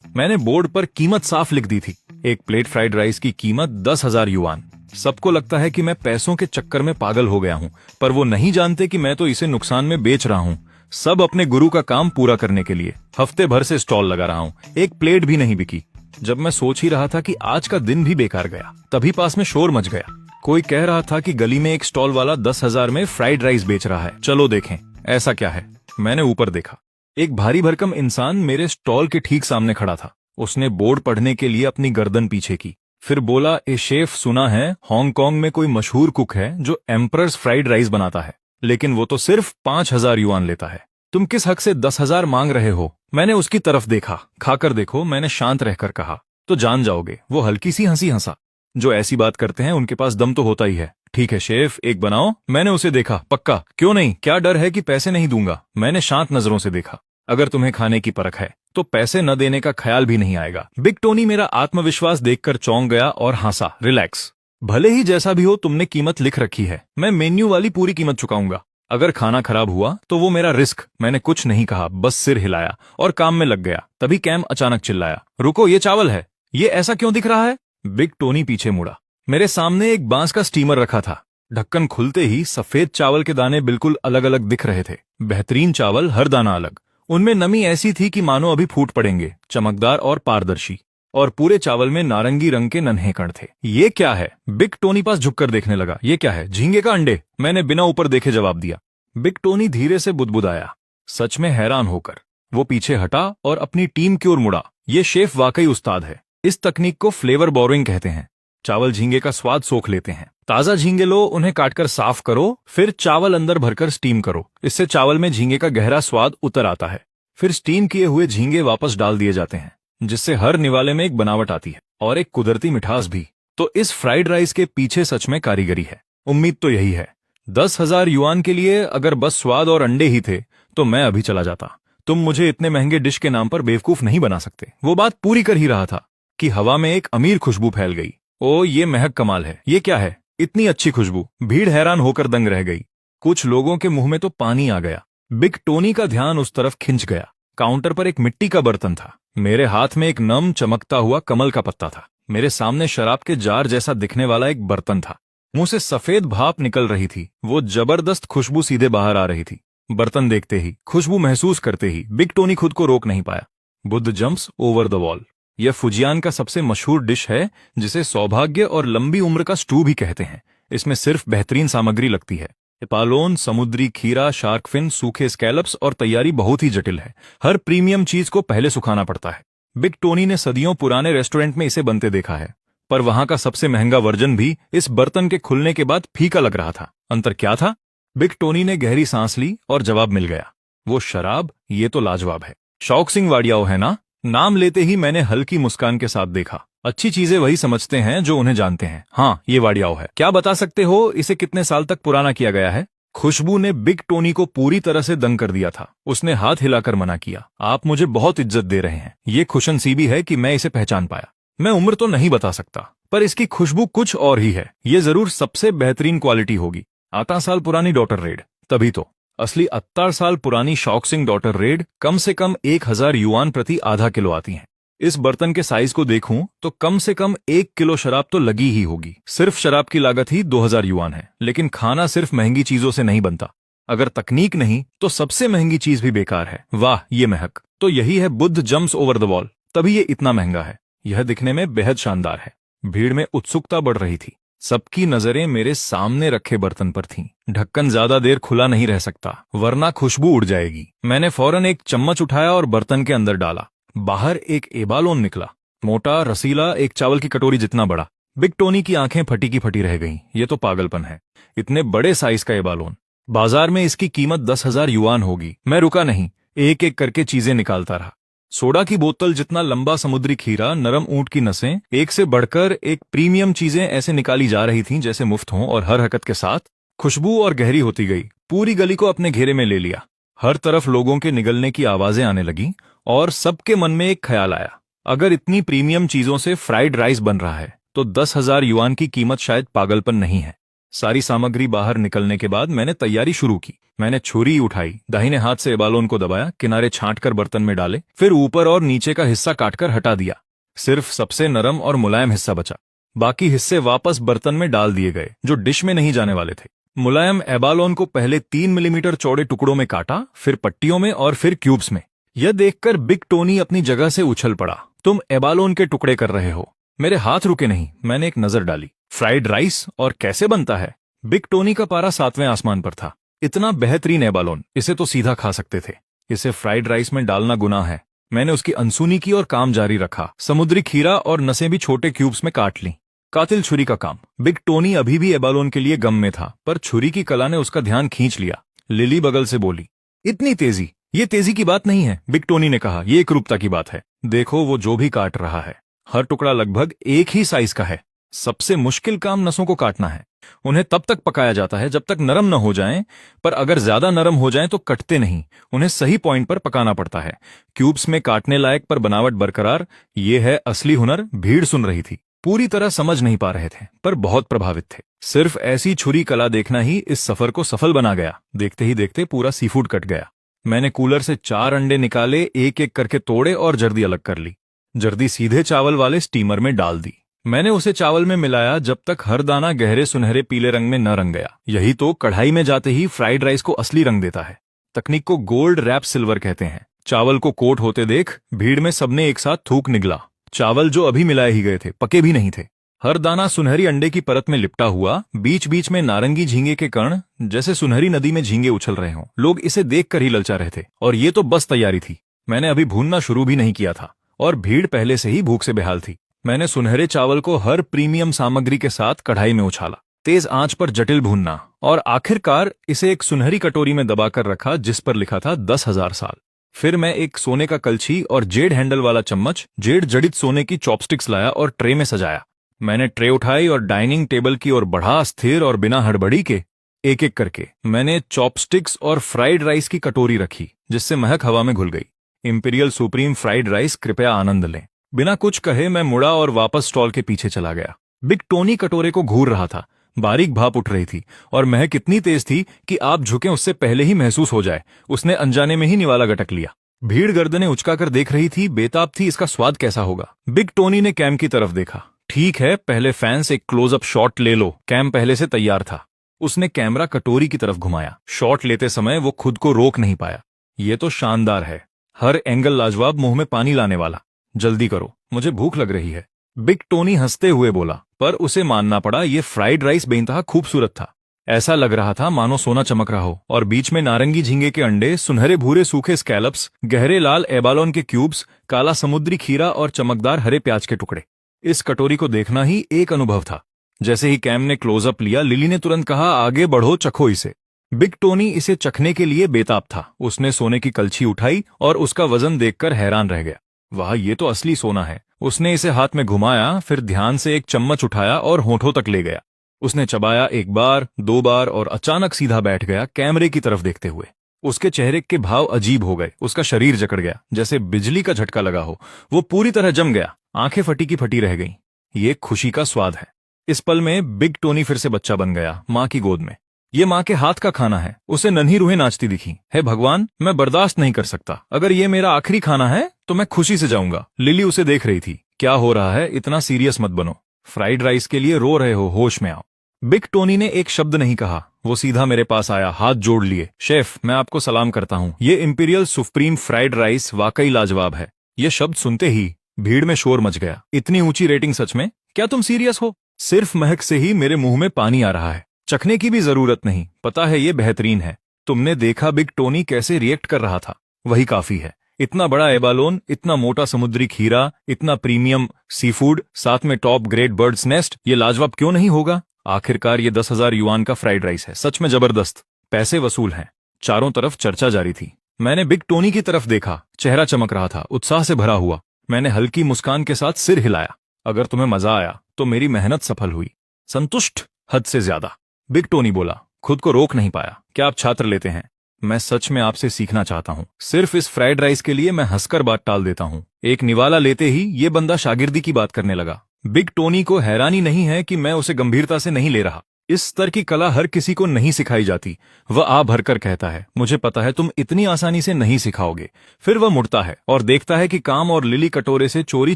मैंने बोर्ड पर कीमत साफ लिख दी थी। एक प्लेट फ्राइड राइस की कीमत 10,000 युआन। सबको लगता है कि मैं पैसों के चक्कर में पागल हो गया हूँ, पर वो नहीं जानते कि मैं तो इसे नुकसान में बेच रहा हूँ। सब अपने गुरु का काम पूरा करने के लिए हफ्ते भर से स्टॉल लगा रहा हूँ, एक प्लेट भी नहीं बिकी। जब मैं सोच ही रहा था कि आज का दिन भी बेकार गया, तभी पास में शोर मच गया। कोई कह रहा था कि गली में एक स्टॉल वाला 10,000 में फ्राइड राइस बेच रहा है, चलो देखें ऐसा क्या है। मैंने ऊपर देखा, एक भारी भरकम इंसान मेरे स्टॉल के ठीक सामने खड़ा था। उसने बोर्ड पढ़ने के लिए अपनी गर्दन पीछे की, फिर बोला, ए शेफ, सुना है हांगकांग में कोई मशहूर कुक है जो एम्परर्स फ्राइड राइस बनाता है, लेकिन वो तो सिर्फ 5,000 युआन लेता है। तुम किस हक से 10,000 मांग रहे हो? मैंने उसकी तरफ देखा। खाकर देखो, मैंने शांत रहकर कहा, तो जान जाओगे। वो हल्की सी हंसी हंसा। जो ऐसी बात करते हैं उनके पास दम तो होता ही है। ठीक है शेफ, एक बनाओ। मैंने उसे देखा। पक्का? क्यों नहीं, क्या डर है कि पैसे नहीं दूंगा? मैंने शांत नजरों से देखा। अगर तुम्हें खाने की परख है तो पैसे न देने का ख्याल भी नहीं आएगा। बिग टोनी मेरा आत्मविश्वास देखकर चौंक गया और हंसा। रिलैक्स, भले ही जैसा भी हो तुमने कीमत लिख रखी है, मैं मेन्यू वाली पूरी कीमत चुकाऊंगा। अगर खाना खराब हुआ तो वो मेरा रिस्क। मैंने कुछ नहीं कहा, बस सिर हिलाया और काम में लग गया। तभी कैम अचानक चिल्लाया, रुको, ये चावल है। ये ऐसा क्यों दिख रहा है? बिग टोनी पीछे मुड़ा। मेरे सामने एक बांस का स्टीमर रखा था। ढक्कन खुलते ही सफेद चावल के दाने बिल्कुल अलग अलग दिख रहे थे। बेहतरीन चावल, हर दाना अलग। उनमें नमी ऐसी थी कि मानो अभी फूट पड़ेंगे, चमकदार और पारदर्शी। और पूरे चावल में नारंगी रंग के नन्हे कण थे। ये क्या है? बिग टोनी पास झुककर देखने लगा। ये क्या है? झींगे का अंडे, मैंने बिना ऊपर देखे जवाब दिया। बिग टोनी धीरे से बुदबुदाया, सच में हैरान होकर। वो पीछे हटा और अपनी टीम की ओर मुड़ा। ये शेफ वाकई उस्ताद है। इस तकनीक को फ्लेवर बोरिंग कहते हैं। चावल झींगे का स्वाद सोख लेते हैं। ताजा झींगे लो, उन्हें काटकर साफ करो, फिर चावल अंदर भरकर स्टीम करो। इससे चावल में झींगे का गहरा स्वाद उतर आता है। फिर स्टीम किए हुए झींगे वापस डाल दिए जाते हैं, जिससे हर निवाले में एक बनावट आती है और एक कुदरती मिठास भी। तो इस फ्राइड राइस के पीछे सच में कारीगरी है। उम्मीद तो यही है। 10,000 युआन के लिए अगर बस स्वाद और अंडे ही थे तो मैं अभी चला जाता। तुम मुझे इतने महंगे डिश के नाम पर बेवकूफ नहीं बना सकते। वो बात पूरी कर ही रहा था कि हवा में एक अमीर खुशबू फैल गई। ओ, ये महक कमाल है। ये क्या है? इतनी अच्छी खुशबू। भीड़ हैरान होकर दंग रह गई। कुछ लोगों के मुंह में तो पानी आ गया। बिग टोनी का ध्यान उस तरफ खिंच गया। काउंटर पर एक मिट्टी का बर्तन था। मेरे हाथ में एक नम चमकता हुआ कमल का पत्ता था। मेरे सामने शराब के जार जैसा दिखने वाला एक बर्तन था। मुंह से सफेद भाप निकल रही थी। वो जबरदस्त खुशबू सीधे बाहर आ रही थी। बर्तन देखते ही, खुशबू महसूस करते ही बिग टोनी खुद को रोक नहीं पाया। Buddha jumps over the wall. यह फुजियान का सबसे मशहूर डिश है, जिसे सौभाग्य और लंबी उम्र का स्टू भी कहते हैं। इसमें सिर्फ बेहतरीन सामग्री लगती है। एपालोन, समुद्री खीरा, शार्क फिन, सूखे स्कैलप्स और तैयारी बहुत ही जटिल है। हर प्रीमियम चीज को पहले सुखाना पड़ता है। बिग टोनी ने सदियों पुराने रेस्टोरेंट में इसे बनते देखा है, पर वहां का सबसे महंगा वर्जन भी इस बर्तन के खुलने के बाद फीका लग रहा था। अंतर क्या था? बिग टोनी ने गहरी सांस ली और जवाब मिल गया। वो शराब, ये तो लाजवाब है। शौकसिंग वाडियाओ है ना? नाम लेते ही मैंने हल्की मुस्कान के साथ देखा। अच्छी चीजें वही समझते हैं जो उन्हें जानते हैं। हाँ, ये वाडियाओ है। क्या बता सकते हो इसे कितने साल तक पुराना किया गया है? खुशबू ने बिग टोनी को पूरी तरह से दंग कर दिया था। उसने हाथ हिलाकर मना किया। आप मुझे बहुत इज्जत दे रहे हैं। ये खुशनसीबी है कि मैं इसे पहचान पाया। मैं उम्र तो नहीं बता सकता, पर इसकी खुशबू कुछ और ही है। ये जरूर सबसे बेहतरीन क्वालिटी होगी। 8 साल पुरानी डॉटर रेड, तभी तो। असली 80 साल पुरानी शौकसिंग डॉटर रेड कम से कम 1,000 युआन प्रति आधा किलो आती हैं। इस बर्तन के साइज को देखूं तो कम से कम 1 किलो शराब तो लगी ही होगी। सिर्फ शराब की लागत ही 2,000 युआन है। लेकिन खाना सिर्फ महंगी चीजों से नहीं बनता। अगर तकनीक नहीं तो सबसे महंगी चीज भी बेकार है। वाह, ये महक! तो यही है Buddha jumps over the wall. तभी ये इतना महंगा है। यह दिखने में बेहद शानदार है। भीड़ में उत्सुकता बढ़ रही थी। सबकी नजरें मेरे सामने रखे बर्तन पर थीं। ढक्कन ज्यादा देर खुला नहीं रह सकता, वरना खुशबू उड़ जाएगी। मैंने फौरन एक चम्मच उठाया और बर्तन के अंदर डाला। बाहर एक एबालोन निकला, मोटा, रसीला, एक चावल की कटोरी जितना बड़ा। बिग टोनी की आंखें फटी की फटी रह गईं। ये तो पागलपन है। इतने बड़े साइज का एबालोन! बाजार में इसकी कीमत 10,000 युआन होगी। मैं रुका नहीं, एक एक करके चीजें निकालता रहा। सोडा की बोतल जितना लंबा समुद्री खीरा, नरम ऊंट की नसें, एक से बढ़कर एक प्रीमियम चीजें ऐसे निकाली जा रही थीं जैसे मुफ्त हों, और हर हरकत के साथ खुशबू और गहरी होती गई। पूरी गली को अपने घेरे में ले लिया। हर तरफ लोगों के निगलने की आवाजें आने लगीं और सबके मन में एक ख्याल आया, अगर इतनी प्रीमियम चीजों से फ्राइड राइस बन रहा है तो 10,000 युआन की कीमत शायद पागलपन नहीं है। सारी सामग्री बाहर निकलने के बाद मैंने तैयारी शुरू की। मैंने छुरी उठाई, दाहिने हाथ से एबालोन को दबाया, किनारे छांटकर बर्तन में डाले, फिर ऊपर और नीचे का हिस्सा काटकर हटा दिया। सिर्फ सबसे नरम और मुलायम हिस्सा बचा। बाकी हिस्से वापस बर्तन में डाल दिए गए जो डिश में नहीं जाने वाले थे। मुलायम एबालोन को पहले 3 मिलीमीटर चौड़े टुकड़ों में काटा, फिर पट्टियों में और फिर क्यूब्स में। यह देखकर बिग टोनी अपनी जगह से उछल पड़ा। तुम एबालोन के टुकड़े कर रहे हो? मेरे हाथ रुके नहीं। मैंने एक नजर डाली। Fried rice? और कैसे बनता है? बिग टोनी का पारा 7वें आसमान पर था। इतना बेहतरीन एबालोन, इसे तो सीधा खा सकते थे, इसे फ्राइड राइस में डालना गुनाह है। मैंने उसकी अनसुनी की और काम जारी रखा। समुद्री खीरा और नसें भी छोटे क्यूब्स में काट ली। कातिल छुरी का काम। बिग टोनी अभी भी एबालोन के लिए गम में था, पर छुरी की कला ने उसका ध्यान खींच लिया। लिली बगल से बोली, इतनी तेजी? ये तेजी की बात नहीं है, बिग टोनी ने कहा, ये एकरूपता की बात है। देखो वो जो भी काट रहा है, हर टुकड़ा लगभग एक ही साइज का है। सबसे मुश्किल काम नसों को काटना है। उन्हें तब तक पकाया जाता है जब तक नरम न हो जाएं, पर अगर ज्यादा नरम हो जाएं तो कटते नहीं। उन्हें सही पॉइंट पर पकाना पड़ता है। क्यूब्स में काटने लायक पर बनावट बरकरार। ये है असली हुनर। भीड़ सुन रही थी, पूरी तरह समझ नहीं पा रहे थे, पर बहुत प्रभावित थे। सिर्फ ऐसी छुरी कला देखना ही इस सफर को सफल बना गया। देखते ही देखते पूरा सीफूड कट गया। मैंने कूलर से 4 अंडे निकाले, एक एक करके तोड़े और जर्दी अलग कर ली। जर्दी सीधे चावल वाले स्टीमर में डाल दी। मैंने उसे चावल में मिलाया जब तक हर दाना गहरे सुनहरे पीले रंग में न रंग गया। यही तो कढ़ाई में जाते ही फ्राइड राइस को असली रंग देता है। तकनीक को गोल्ड रैप सिल्वर कहते हैं। चावल को कोट होते देख भीड़ में सबने एक साथ थूक निगला। चावल जो अभी मिलाए ही गए थे, पके भी नहीं थे। हर दाना सुनहरी अंडे की परत में लिपटा हुआ, बीच बीच में नारंगी झींगे के कण, जैसे सुनहरी नदी में झींगे उछल रहे हों। लोग इसे देखकर ही ललचा रहे थे, और ये तो बस तैयारी थी। मैंने अभी भूनना शुरू भी नहीं किया था, और भीड़ पहले से ही भूख से बेहाल थी। मैंने सुनहरे चावल को हर प्रीमियम सामग्री के साथ कढ़ाई में उछाला, तेज आंच पर जटिल भूनना, और आखिरकार इसे एक सुनहरी कटोरी में दबाकर रखा जिस पर लिखा था 10,000 साल। फिर मैं एक सोने का कलछी और जेड हैंडल वाला चम्मच, जेड जड़ित सोने की चॉपस्टिक्स लाया और ट्रे में सजाया। मैंने ट्रे उठाई और डाइनिंग टेबल की ओर बढ़ा। स्थिर और बिना हड़बड़ी के एक एक करके मैंने चॉपस्टिक्स और फ्राइड राइस की कटोरी रखी, जिससे महक हवा में घुल गई। इंपीरियल सुप्रीम फ्राइड राइस, कृपया आनंद लें। बिना कुछ कहे मैं मुड़ा और वापस स्टॉल के पीछे चला गया। बिग टोनी कटोरे को घूर रहा था। बारीक भाप उठ रही थी और महक इतनी तेज थी कि आप झुकें उससे पहले ही महसूस हो जाए। उसने अनजाने में ही निवाला गटक लिया। भीड़ गर्दनें उचकाकर देख रही थी, बेताब थी इसका स्वाद कैसा होगा। बिग टोनी ने कैम की तरफ देखा। ठीक है, पहले फैंस एक क्लोजअप शॉट ले लो। कैम पहले से तैयार था। उसने कैमरा कटोरी की तरफ घुमाया। शॉट लेते समय वो खुद को रोक नहीं पाया। ये तो शानदार है, हर एंगल लाजवाब, मुंह में पानी लाने वाला। जल्दी करो, मुझे भूख लग रही है, बिग टोनी हंसते हुए बोला। पर उसे मानना पड़ा, ये फ्राइड राइस बेइंतहा खूबसूरत था। ऐसा लग रहा था मानो सोना चमक रहा हो, और बीच में नारंगी झींगे के अंडे, सुनहरे भूरे सूखे स्कैलप्स, गहरे लाल एबालोन के क्यूब्स, काला समुद्री खीरा और चमकदार हरे प्याज के टुकड़े। इस कटोरी को देखना ही एक अनुभव था। जैसे ही कैम ने क्लोजअप लिया, लिली ने तुरंत कहा, आगे बढ़ो, चखो इसे। बिग टोनी इसे चखने के लिए बेताब था। उसने सोने की कलछी उठाई और उसका वजन देखकर हैरान रह गया। वाह, ये तो असली सोना है। उसने इसे हाथ में घुमाया, फिर ध्यान से एक चम्मच उठाया और होठों तक ले गया। उसने चबाया 1 बार, 2 बार और अचानक सीधा बैठ गया, कैमरे की तरफ देखते हुए। उसके चेहरे के भाव अजीब हो गए। उसका शरीर जकड़ गया, जैसे बिजली का झटका लगा हो। वो पूरी तरह जम गया, आंखें फटी की फटी रह गईं। ये खुशी का स्वाद है। इस पल में बिग टोनी फिर से बच्चा बन गया, मां की गोद में। ये मां के हाथ का खाना है। उसे नन्ही रूहें नाचती दिखी। हे भगवान, मैं बर्दाश्त नहीं कर सकता। अगर ये मेरा आखिरी खाना है तो मैं खुशी से जाऊंगा। लिली उसे देख रही थी। क्या हो रहा है? इतना सीरियस मत बनो। फ्राइड राइस के लिए रो रहे हो, होश में आओ। बिग टोनी ने एक शब्द नहीं कहा। वो सीधा मेरे पास आया, हाथ जोड़ लिए। शेफ, मैं आपको सलाम करता हूँ। ये इंपीरियल सुप्रीम फ्राइड राइस वाकई लाजवाब है। ये शब्द सुनते ही भीड़ में शोर मच गया। इतनी ऊंची रेटिंग सच में? क्या तुम सीरियस हो? सिर्फ महक से ही मेरे मुंह में पानी आ रहा है। चखने की भी जरूरत नहीं, पता है ये बेहतरीन है। तुमने देखा बिग टोनी कैसे रिएक्ट कर रहा था, वही काफी है। इतना बड़ा एबालोन, इतना मोटा समुद्री खीरा, इतना प्रीमियम सीफूड, साथ में टॉप ग्रेड बर्ड्स नेस्ट, ये लाजवाब क्यों नहीं होगा? आखिरकार ये 10,000 युआन का फ्राइड राइस है, सच में जबरदस्त। पैसे वसूल हैं। चारों तरफ चर्चा जारी थी। मैंने बिग टोनी की तरफ देखा, चेहरा चमक रहा था, उत्साह से भरा हुआ। मैंने हल्की मुस्कान के साथ सिर हिलाया। अगर तुम्हें मजा आया तो मेरी मेहनत सफल हुई। संतुष्ट? हद से ज्यादा, बिग टोनी बोला, खुद को रोक नहीं पाया। क्या आप छात्र लेते हैं? मैं सच में आपसे सीखना चाहता हूँ। सिर्फ इस फ्राइड राइस के लिए मैं हंसकर बात टाल देता हूँ। एक निवाला लेते ही ये बंदा शागिर्दी की बात करने लगा। बिग टोनी को हैरानी नहीं है कि मैं उसे गंभीरता से नहीं ले रहा। इस स्तर की कला हर किसी को नहीं सिखाई जाती। वह आ भरकर कहता है, मुझे पता है तुम इतनी आसानी से नहीं सिखाओगे। फिर वह मुड़ता है और देखता है कि काम और लिली कटोरे से चोरी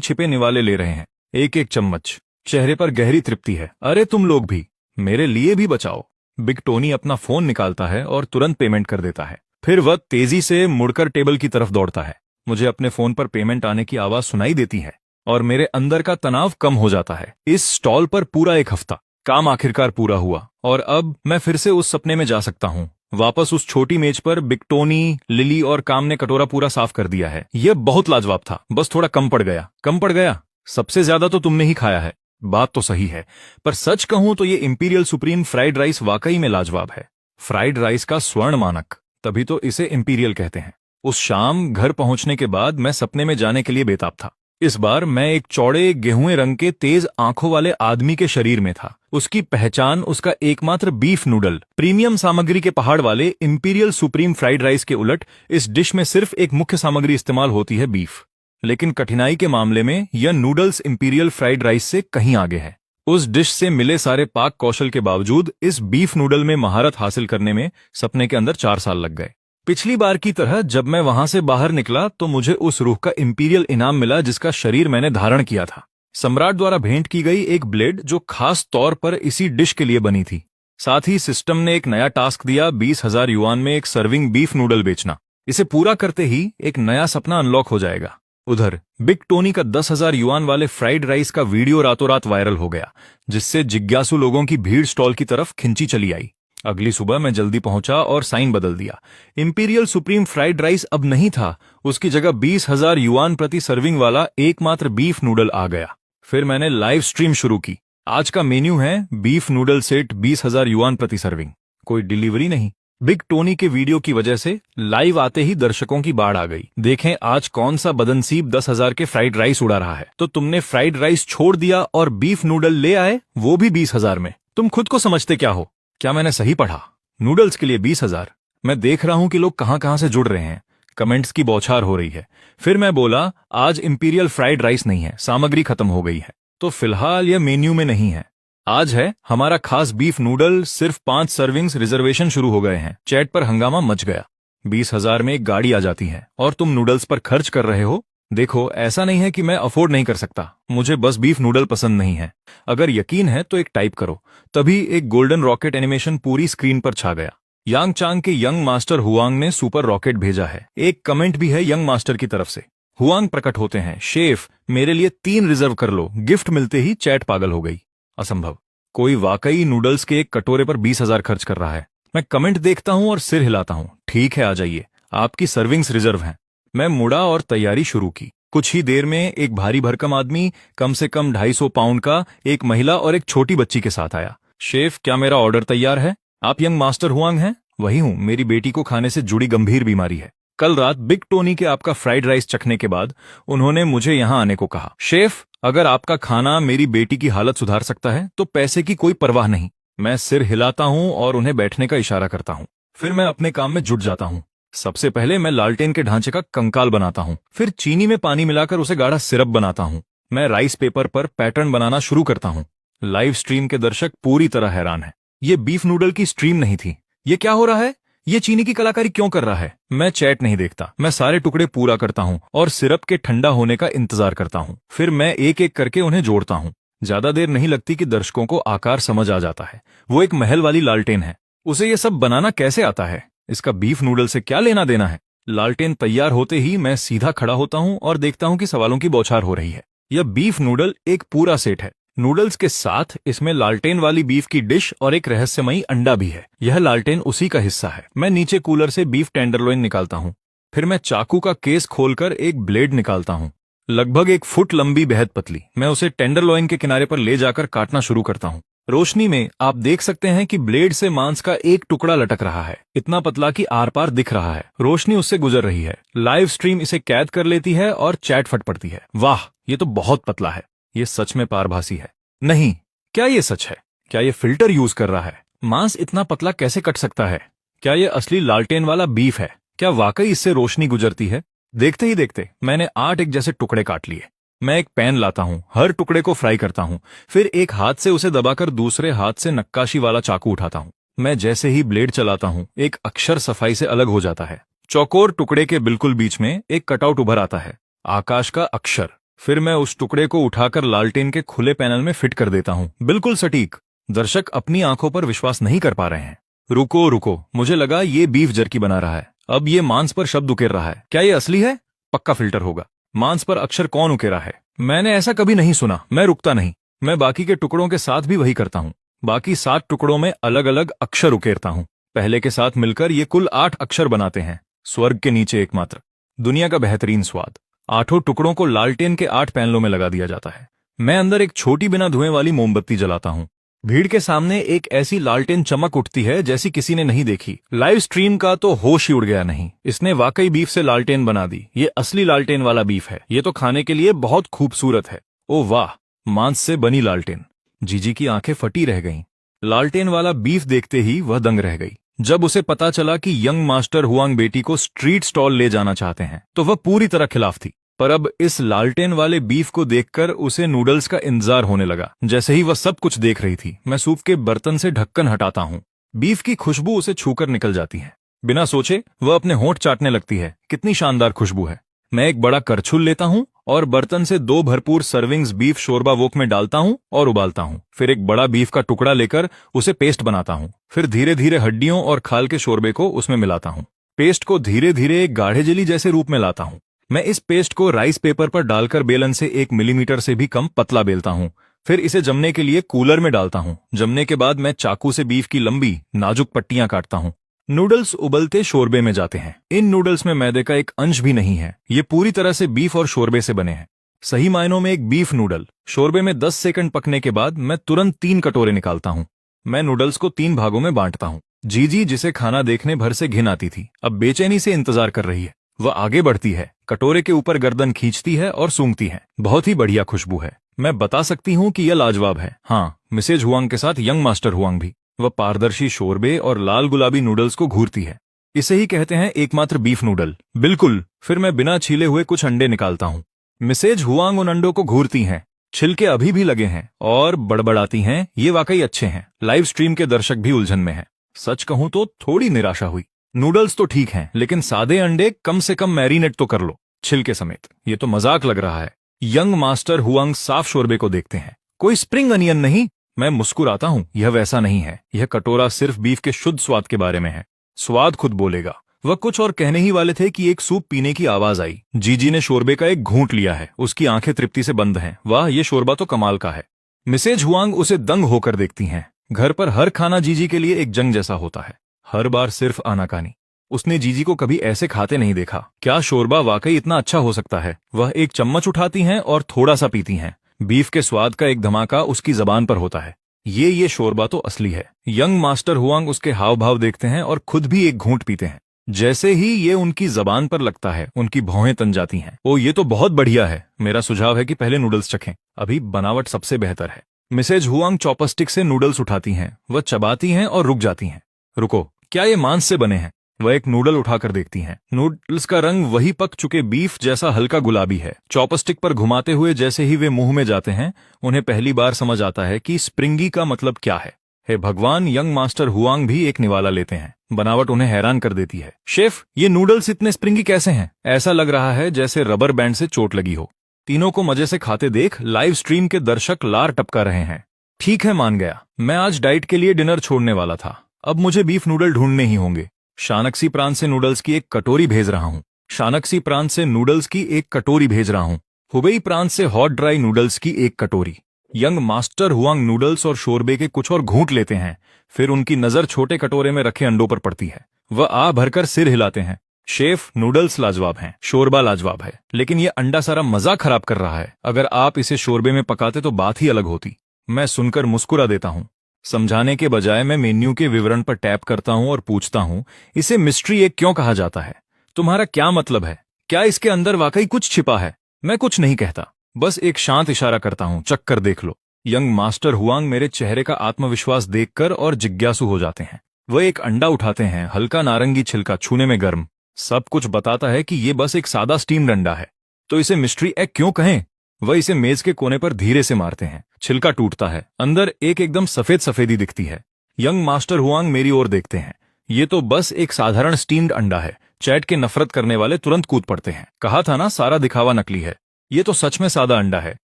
छिपे निवाले ले रहे हैं, एक एक चम्मच। चेहरे पर गहरी तृप्ति है। अरे तुम लोग भी, मेरे लिए भी बचाओ। बिग टोनी अपना फोन निकालता है और तुरंत पेमेंट कर देता है। फिर वह तेजी से मुड़कर टेबल की तरफ दौड़ता है। मुझे अपने फोन पर पेमेंट आने की आवाज सुनाई देती है और मेरे अंदर का तनाव कम हो जाता है। इस स्टॉल पर पूरा एक हफ्ता काम आखिरकार पूरा हुआ और अब मैं फिर से उस सपने में जा सकता हूँ। वापस उस छोटी मेज पर बिग टोनी, लिली और काम ने कटोरा पूरा साफ कर दिया है। यह बहुत लाजवाब था, बस थोड़ा कम पड़ गया। कम पड़ गया? सबसे ज्यादा तो तुमने ही खाया है। बात तो सही है, पर सच कहूं तो ये इंपीरियल सुप्रीम फ्राइड राइस वाकई में लाजवाब है। फ्राइड राइस का स्वर्ण मानक, तभी तो इसे इंपीरियल कहते हैं। उस शाम घर पहुंचने के बाद मैं सपने में जाने के लिए बेताब था। इस बार मैं एक चौड़े गेहूं रंग के तेज आंखों वाले आदमी के शरीर में था। उसकी पहचान उसका एकमात्र बीफ नूडल, प्रीमियम सामग्री के पहाड़ वाले इंपीरियल सुप्रीम फ्राइड राइस के उलट इस डिश में सिर्फ एक मुख्य सामग्री इस्तेमाल होती है, बीफ। लेकिन कठिनाई के मामले में यह नूडल्स इंपीरियल फ्राइड राइस से कहीं आगे है। उस डिश से मिले सारे पाक कौशल के बावजूद इस बीफ नूडल में महारत हासिल करने में सपने के अंदर 4 साल लग गए। पिछली बार की तरह जब मैं वहां से बाहर निकला तो मुझे उस रूह का इंपीरियल इनाम मिला जिसका शरीर मैंने धारण किया था। सम्राट द्वारा भेंट की गई एक ब्लेड जो खास तौर पर इसी डिश के लिए बनी थी। साथ ही सिस्टम ने एक नया टास्क दिया, 20,000 युआन में एक सर्विंग बीफ नूडल बेचना। इसे पूरा करते ही एक नया सपना अनलॉक हो जाएगा। उधर बिग टोनी का 10,000 युआन वाले फ्राइड राइस का वीडियो रातों रात वायरल हो गया, जिससे जिज्ञासु लोगों की भीड़ स्टॉल की तरफ खिंची चली आई। अगली सुबह मैं जल्दी पहुंचा और साइन बदल दिया। इंपीरियल सुप्रीम फ्राइड राइस अब नहीं था, उसकी जगह 20,000 युआन प्रति सर्विंग वाला एकमात्र बीफ नूडल आ गया। फिर मैंने लाइव स्ट्रीम शुरू की। आज का मेन्यू है बीफ नूडल सेट, 20,000 युआन प्रति सर्विंग। कोई डिलीवरी नहीं। बिग टोनी के वीडियो की वजह से लाइव आते ही दर्शकों की बाढ़ आ गई। देखें आज कौन सा बदनसीब 10,000 के फ्राइड राइस उड़ा रहा है। तो तुमने फ्राइड राइस छोड़ दिया और बीफ नूडल ले आए, वो भी 20,000 में। तुम खुद को समझते क्या हो? क्या मैंने सही पढ़ा? नूडल्स के लिए 20,000? मैं देख रहा हूं कि लोग कहां कहां से जुड़ रहे हैं। कमेंट्स की बौछार हो रही है। फिर मैं बोला, आज इंपीरियल फ्राइड राइस नहीं है, सामग्री खत्म हो गई है। तो फिलहाल यह मेन्यू में नहीं है। आज है हमारा खास बीफ नूडल, सिर्फ 5 सर्विंग्स, रिजर्वेशन शुरू हो गए हैं। चैट पर हंगामा मच गया। 20,000 में एक गाड़ी आ जाती है और तुम नूडल्स पर खर्च कर रहे हो। देखो, ऐसा नहीं है कि मैं अफोर्ड नहीं कर सकता, मुझे बस बीफ नूडल पसंद नहीं है। अगर यकीन है तो एक टाइप करो। तभी एक गोल्डन रॉकेट एनिमेशन पूरी स्क्रीन पर छा गया। यांग चांग के यंग मास्टर हुआंग ने सुपर रॉकेट भेजा है। एक कमेंट भी है यंग मास्टर की तरफ से। हुआंग प्रकट होते हैं, शेफ मेरे लिए 3 रिजर्व कर लो। गिफ्ट मिलते ही चैट पागल हो गई। असंभव, कोई वाकई नूडल्स के एक कटोरे पर 20,000 खर्च कर रहा है। मैं कमेंट देखता हूं और सिर हिलाता हूं। ठीक है, आ जाइए, आपकी सर्विंग्स रिजर्व हैं। मैं मुड़ा और तैयारी शुरू की। कुछ ही देर में एक भारी भरकम आदमी, कम से कम 250 पाउंड का, एक महिला और एक छोटी बच्ची के साथ आया। शेफ, क्या मेरा ऑर्डर तैयार है? आप यंग मास्टर हुआंग हैं? वही हूं, मेरी बेटी को खाने से जुड़ी गंभीर बीमारी है। कल रात बिग टोनी के आपका फ्राइड राइस चखने के बाद उन्होंने मुझे यहां आने को कहा। शेफ, अगर आपका खाना मेरी बेटी की हालत सुधार सकता है तो पैसे की कोई परवाह नहीं। मैं सिर हिलाता हूं और उन्हें बैठने का इशारा करता हूं। फिर मैं अपने काम में जुट जाता हूं। सबसे पहले मैं लालटेन के ढांचे का कंकाल बनाता हूं, फिर चीनी में पानी मिलाकर उसे गाढ़ा सिरप बनाता हूं। मैं राइस पेपर पर पैटर्न बनाना शुरू करता हूं। लाइव स्ट्रीम के दर्शक पूरी तरह हैरान हैं। ये बीफ नूडल की स्ट्रीम नहीं थी। ये क्या हो रहा है? ये चीनी की कलाकारी क्यों कर रहा है? मैं चैट नहीं देखता, मैं सारे टुकड़े पूरा करता हूं और सिरप के ठंडा होने का इंतजार करता हूं। फिर मैं एक एक करके उन्हें जोड़ता हूं। ज्यादा देर नहीं लगती कि दर्शकों को आकार समझ आ जाता है। वो एक महल वाली लालटेन है। उसे ये सब बनाना कैसे आता है? इसका बीफ नूडल से क्या लेना देना है? लालटेन तैयार होते ही मैं सीधा खड़ा होता हूं और देखता हूं कि सवालों की बौछार हो रही है। यह बीफ नूडल एक पूरा सेट है। नूडल्स के साथ इसमें लालटेन वाली बीफ की डिश और एक रहस्यमयी अंडा भी है। यह लालटेन उसी का हिस्सा है। मैं नीचे कूलर से बीफ टेंडरलोइन निकालता हूं। फिर मैं चाकू का केस खोलकर एक ब्लेड निकालता हूं, लगभग 1 फुट लंबी, बेहद पतली। मैं उसे टेंडरलोइन के किनारे पर ले जाकर काटना शुरू करता हूं। रोशनी में आप देख सकते हैं कि ब्लेड से मांस का एक टुकड़ा लटक रहा है, इतना पतला कि आर पार दिख रहा है। रोशनी उससे गुजर रही है। लाइव स्ट्रीम इसे कैद कर लेती है और चैट फट पड़ती है। वाह, ये तो बहुत पतला है। ये सच में पारभासी है। नहीं, क्या ये सच है? क्या ये फिल्टर यूज कर रहा है? मांस इतना पतला कैसे कट सकता है? क्या ये असली लालटेन वाला बीफ है? क्या वाकई इससे रोशनी गुजरती है? देखते ही देखते मैंने 8 एक जैसे टुकड़े काट लिए। मैं एक पैन लाता हूँ, हर टुकड़े को फ्राई करता हूँ, फिर एक हाथ से उसे दबाकर दूसरे हाथ से नक्काशी वाला चाकू उठाता हूँ। मैं जैसे ही ब्लेड चलाता हूँ, एक अक्षर सफाई से अलग हो जाता है। चौकोर टुकड़े के बिल्कुल बीच में एक कटआउट उभर आता है, आकाश का अक्षर। फिर मैं उस टुकड़े को उठाकर लालटेन के खुले पैनल में फिट कर देता हूँ, बिल्कुल सटीक। दर्शक अपनी आंखों पर विश्वास नहीं कर पा रहे हैं। रुको रुको, मुझे लगा ये बीफ जर्की बना रहा है, अब ये मांस पर शब्द उकेर रहा है। क्या ये असली है? पक्का फिल्टर होगा। मांस पर अक्षर कौन उकेरा है? मैंने ऐसा कभी नहीं सुना। मैं रुकता नहीं, मैं बाकी के टुकड़ों के साथ भी वही करता हूँ। बाकी 7 टुकड़ों में अलग अलग अक्षर उकेरता हूँ। पहले के साथ मिलकर ये कुल 8 अक्षर बनाते हैं। स्वर्ग के नीचे एकमात्र, दुनिया का बेहतरीन स्वाद। 8 टुकड़ों को लालटेन के 8 पैनलों में लगा दिया जाता है। मैं अंदर एक छोटी बिना धुएं वाली मोमबत्ती जलाता हूँ। भीड़ के सामने एक ऐसी लालटेन चमक उठती है जैसी किसी ने नहीं देखी। लाइव स्ट्रीम का तो होश ही उड़ गया। नहीं, इसने वाकई बीफ से लालटेन बना दी। ये असली लालटेन वाला बीफ है। ये तो खाने के लिए बहुत खूबसूरत है। ओ वाह, मांस से बनी लालटेन। जीजी की आंखें फटी रह गईं। लालटेन वाला बीफ देखते ही वह दंग रह गई। जब उसे पता चला कि यंग मास्टर हुआंग बेटी को स्ट्रीट स्टॉल ले जाना चाहते हैं तो वह पूरी तरह खिलाफ थी। पर अब इस लालटेन वाले बीफ को देखकर उसे नूडल्स का इंतजार होने लगा। जैसे ही वह सब कुछ देख रही थी, मैं सूप के बर्तन से ढक्कन हटाता हूँ। बीफ की खुशबू उसे छूकर निकल जाती है। बिना सोचे वह अपने होंठ चाटने लगती है। कितनी शानदार खुशबू है। मैं एक बड़ा करछुल लेता हूँ और बर्तन से 2 भरपूर सर्विंग्स बीफ शोरबा वोक में डालता हूँ और उबालता हूँ। फिर एक बड़ा बीफ का टुकड़ा लेकर उसे पेस्ट बनाता हूँ। फिर धीरे धीरे हड्डियों और खाल के शोरबे को उसमें मिलाता हूँ। पेस्ट को धीरे धीरे एक गाढ़े जेली जैसे रूप में लाता हूँ। मैं इस पेस्ट को राइस पेपर पर डालकर बेलन से 1 मिलीमीटर से भी कम पतला बेलता हूँ। फिर इसे जमने के लिए कूलर में डालता हूँ। जमने के बाद मैं चाकू से बीफ की लंबी नाजुक पट्टियां काटता हूँ। नूडल्स उबलते शोरबे में जाते हैं। इन नूडल्स में मैदे का एक अंश भी नहीं है। ये पूरी तरह से बीफ और शोरबे से बने हैं। सही मायनों में एक बीफ नूडल। शोरबे में 10 सेकंड पकने के बाद मैं तुरंत 3 कटोरे निकालता हूँ। मैं नूडल्स को 3 भागों में बांटता हूँ। जीजी, जिसे खाना देखने भर से घिन आती थी, अब बेचैनी से इंतजार कर रही है। वह आगे बढ़ती है, कटोरे के ऊपर गर्दन खींचती है और सूंघती है। बहुत ही बढ़िया खुशबू है। मैं बता सकती हूँ कि यह लाजवाब है। हाँ, मिसेज हुआंग के साथ यंग मास्टर हुआंग भी। वह पारदर्शी शोरबे और लाल गुलाबी नूडल्स को घूरती है। इसे ही कहते हैं एकमात्र बीफ नूडल। बिल्कुल। फिर मैं बिना छीले हुए कुछ अंडे निकालता हूँ। मिसेज हुआंग उन अंडों को घूरती हैं। छिलके अभी भी लगे हैं और बड़बड़ाती हैं, ये वाकई अच्छे हैं। लाइव स्ट्रीम के दर्शक भी उलझन में हैं। सच कहूं तो थोड़ी निराशा हुई। नूडल्स तो ठीक हैं, लेकिन सादे अंडे कम से कम मैरिनेट तो कर लो, छिलके समेत। ये तो मजाक लग रहा है। यंग मास्टर हुआंग साफ शोरबे को देखते हैं। कोई स्प्रिंग अनियन नहीं। मैं मुस्कुराता हूँ। यह वैसा नहीं है। यह कटोरा सिर्फ बीफ के शुद्ध स्वाद के बारे में है। स्वाद खुद बोलेगा। वह कुछ और कहने ही वाले थे कि एक सूप पीने की आवाज आई। जीजी ने शोरबे का एक घूंट लिया है। उसकी आंखें तृप्ति से बंद हैं। वाह, ये शोरबा तो कमाल का है। मिसेज हुआंग उसे दंग होकर देखती हैं। घर पर हर खाना जीजी के लिए एक जंग जैसा होता है। हर बार सिर्फ आनाकानी। उसने जीजी को कभी ऐसे खाते नहीं देखा। क्या शोरबा वाकई इतना अच्छा हो सकता है? वह एक चम्मच उठाती हैं और थोड़ा सा पीती हैं। बीफ के स्वाद का एक धमाका उसकी जबान पर होता है। ये शोरबा तो असली है। यंग मास्टर हुआंग उसके हाव भाव देखते हैं और खुद भी एक घूंट पीते हैं। जैसे ही ये उनकी जबान पर लगता है, उनकी भौहें तन जाती हैं। ओ, ये तो बहुत बढ़िया है। मेरा सुझाव है कि पहले नूडल्स चखें। अभी बनावट सबसे बेहतर है। मिसेज हुआंग चॉपस्टिक से नूडल्स उठाती हैं। वह चबाती हैं और रुक जाती हैं। रुको, क्या ये मांस से बने हैं? वह एक नूडल उठाकर देखती हैं। नूडल्स का रंग वही पक चुके बीफ जैसा हल्का गुलाबी है। चॉपस्टिक पर घुमाते हुए जैसे ही वे मुंह में जाते हैं, उन्हें पहली बार समझ आता है कि स्प्रिंगी का मतलब क्या है। हे भगवान, यंग मास्टर हुआंग भी एक निवाला लेते हैं। बनावट उन्हें हैरान कर देती है। शेफ, ये नूडल्स इतने स्प्रिंगी कैसे हैं? ऐसा लग रहा है जैसे रबर बैंड से चोट लगी हो। तीनों को मजे से खाते देख लाइव स्ट्रीम के दर्शक लार टपका रहे हैं। ठीक है, मान गया। मैं आज डाइट के लिए डिनर छोड़ने वाला था। अब मुझे बीफ नूडल ढूंढने ही होंगे। शानक्सी प्रांत से नूडल्स की एक कटोरी भेज रहा हूँ। शानक्सी प्रांत से नूडल्स की एक कटोरी भेज रहा हूँ। हुबेई प्रांत से हॉट ड्राई नूडल्स की एक कटोरी। यंग मास्टर हुआंग नूडल्स और शोरबे के कुछ और घूंट लेते हैं। फिर उनकी नजर छोटे कटोरे में रखे अंडों पर पड़ती है। वह आ भरकर सिर हिलाते हैं। शेफ, नूडल्स लाजवाब हैं, शोरबा लाजवाब है, लेकिन ये अंडा सारा मजा खराब कर रहा है। अगर आप इसे शोरबे में पकाते तो बात ही अलग होती। मैं सुनकर मुस्कुरा देता हूँ। समझाने के बजाय मैं मेन्यू के विवरण पर टैप करता हूँ और पूछता हूँ, इसे मिस्ट्री एग क्यों कहा जाता है? तुम्हारा क्या मतलब है? क्या इसके अंदर वाकई कुछ छिपा है? मैं कुछ नहीं कहता, बस एक शांत इशारा करता हूँ। चख कर देख लो। यंग मास्टर हुआंग मेरे चेहरे का आत्मविश्वास देखकर और जिज्ञासु हो जाते हैं। वह एक अंडा उठाते हैं, हल्का नारंगी छिलका, छूने में गर्म। सब कुछ बताता है कि ये बस एक सादा स्टीम्ड अंडा है। तो इसे मिस्ट्री एग क्यों कहें? वह इसे मेज के कोने पर धीरे से मारते हैं। छिलका टूटता है, अंदर एक एकदम सफेद सफेदी दिखती है। यंग मास्टर हुआंग मेरी ओर देखते हैं। ये तो बस एक साधारण स्टीम्ड अंडा है। चैट के नफरत करने वाले तुरंत कूद पड़ते हैं। कहा था ना, सारा दिखावा नकली है। ये तो सच में सादा अंडा है,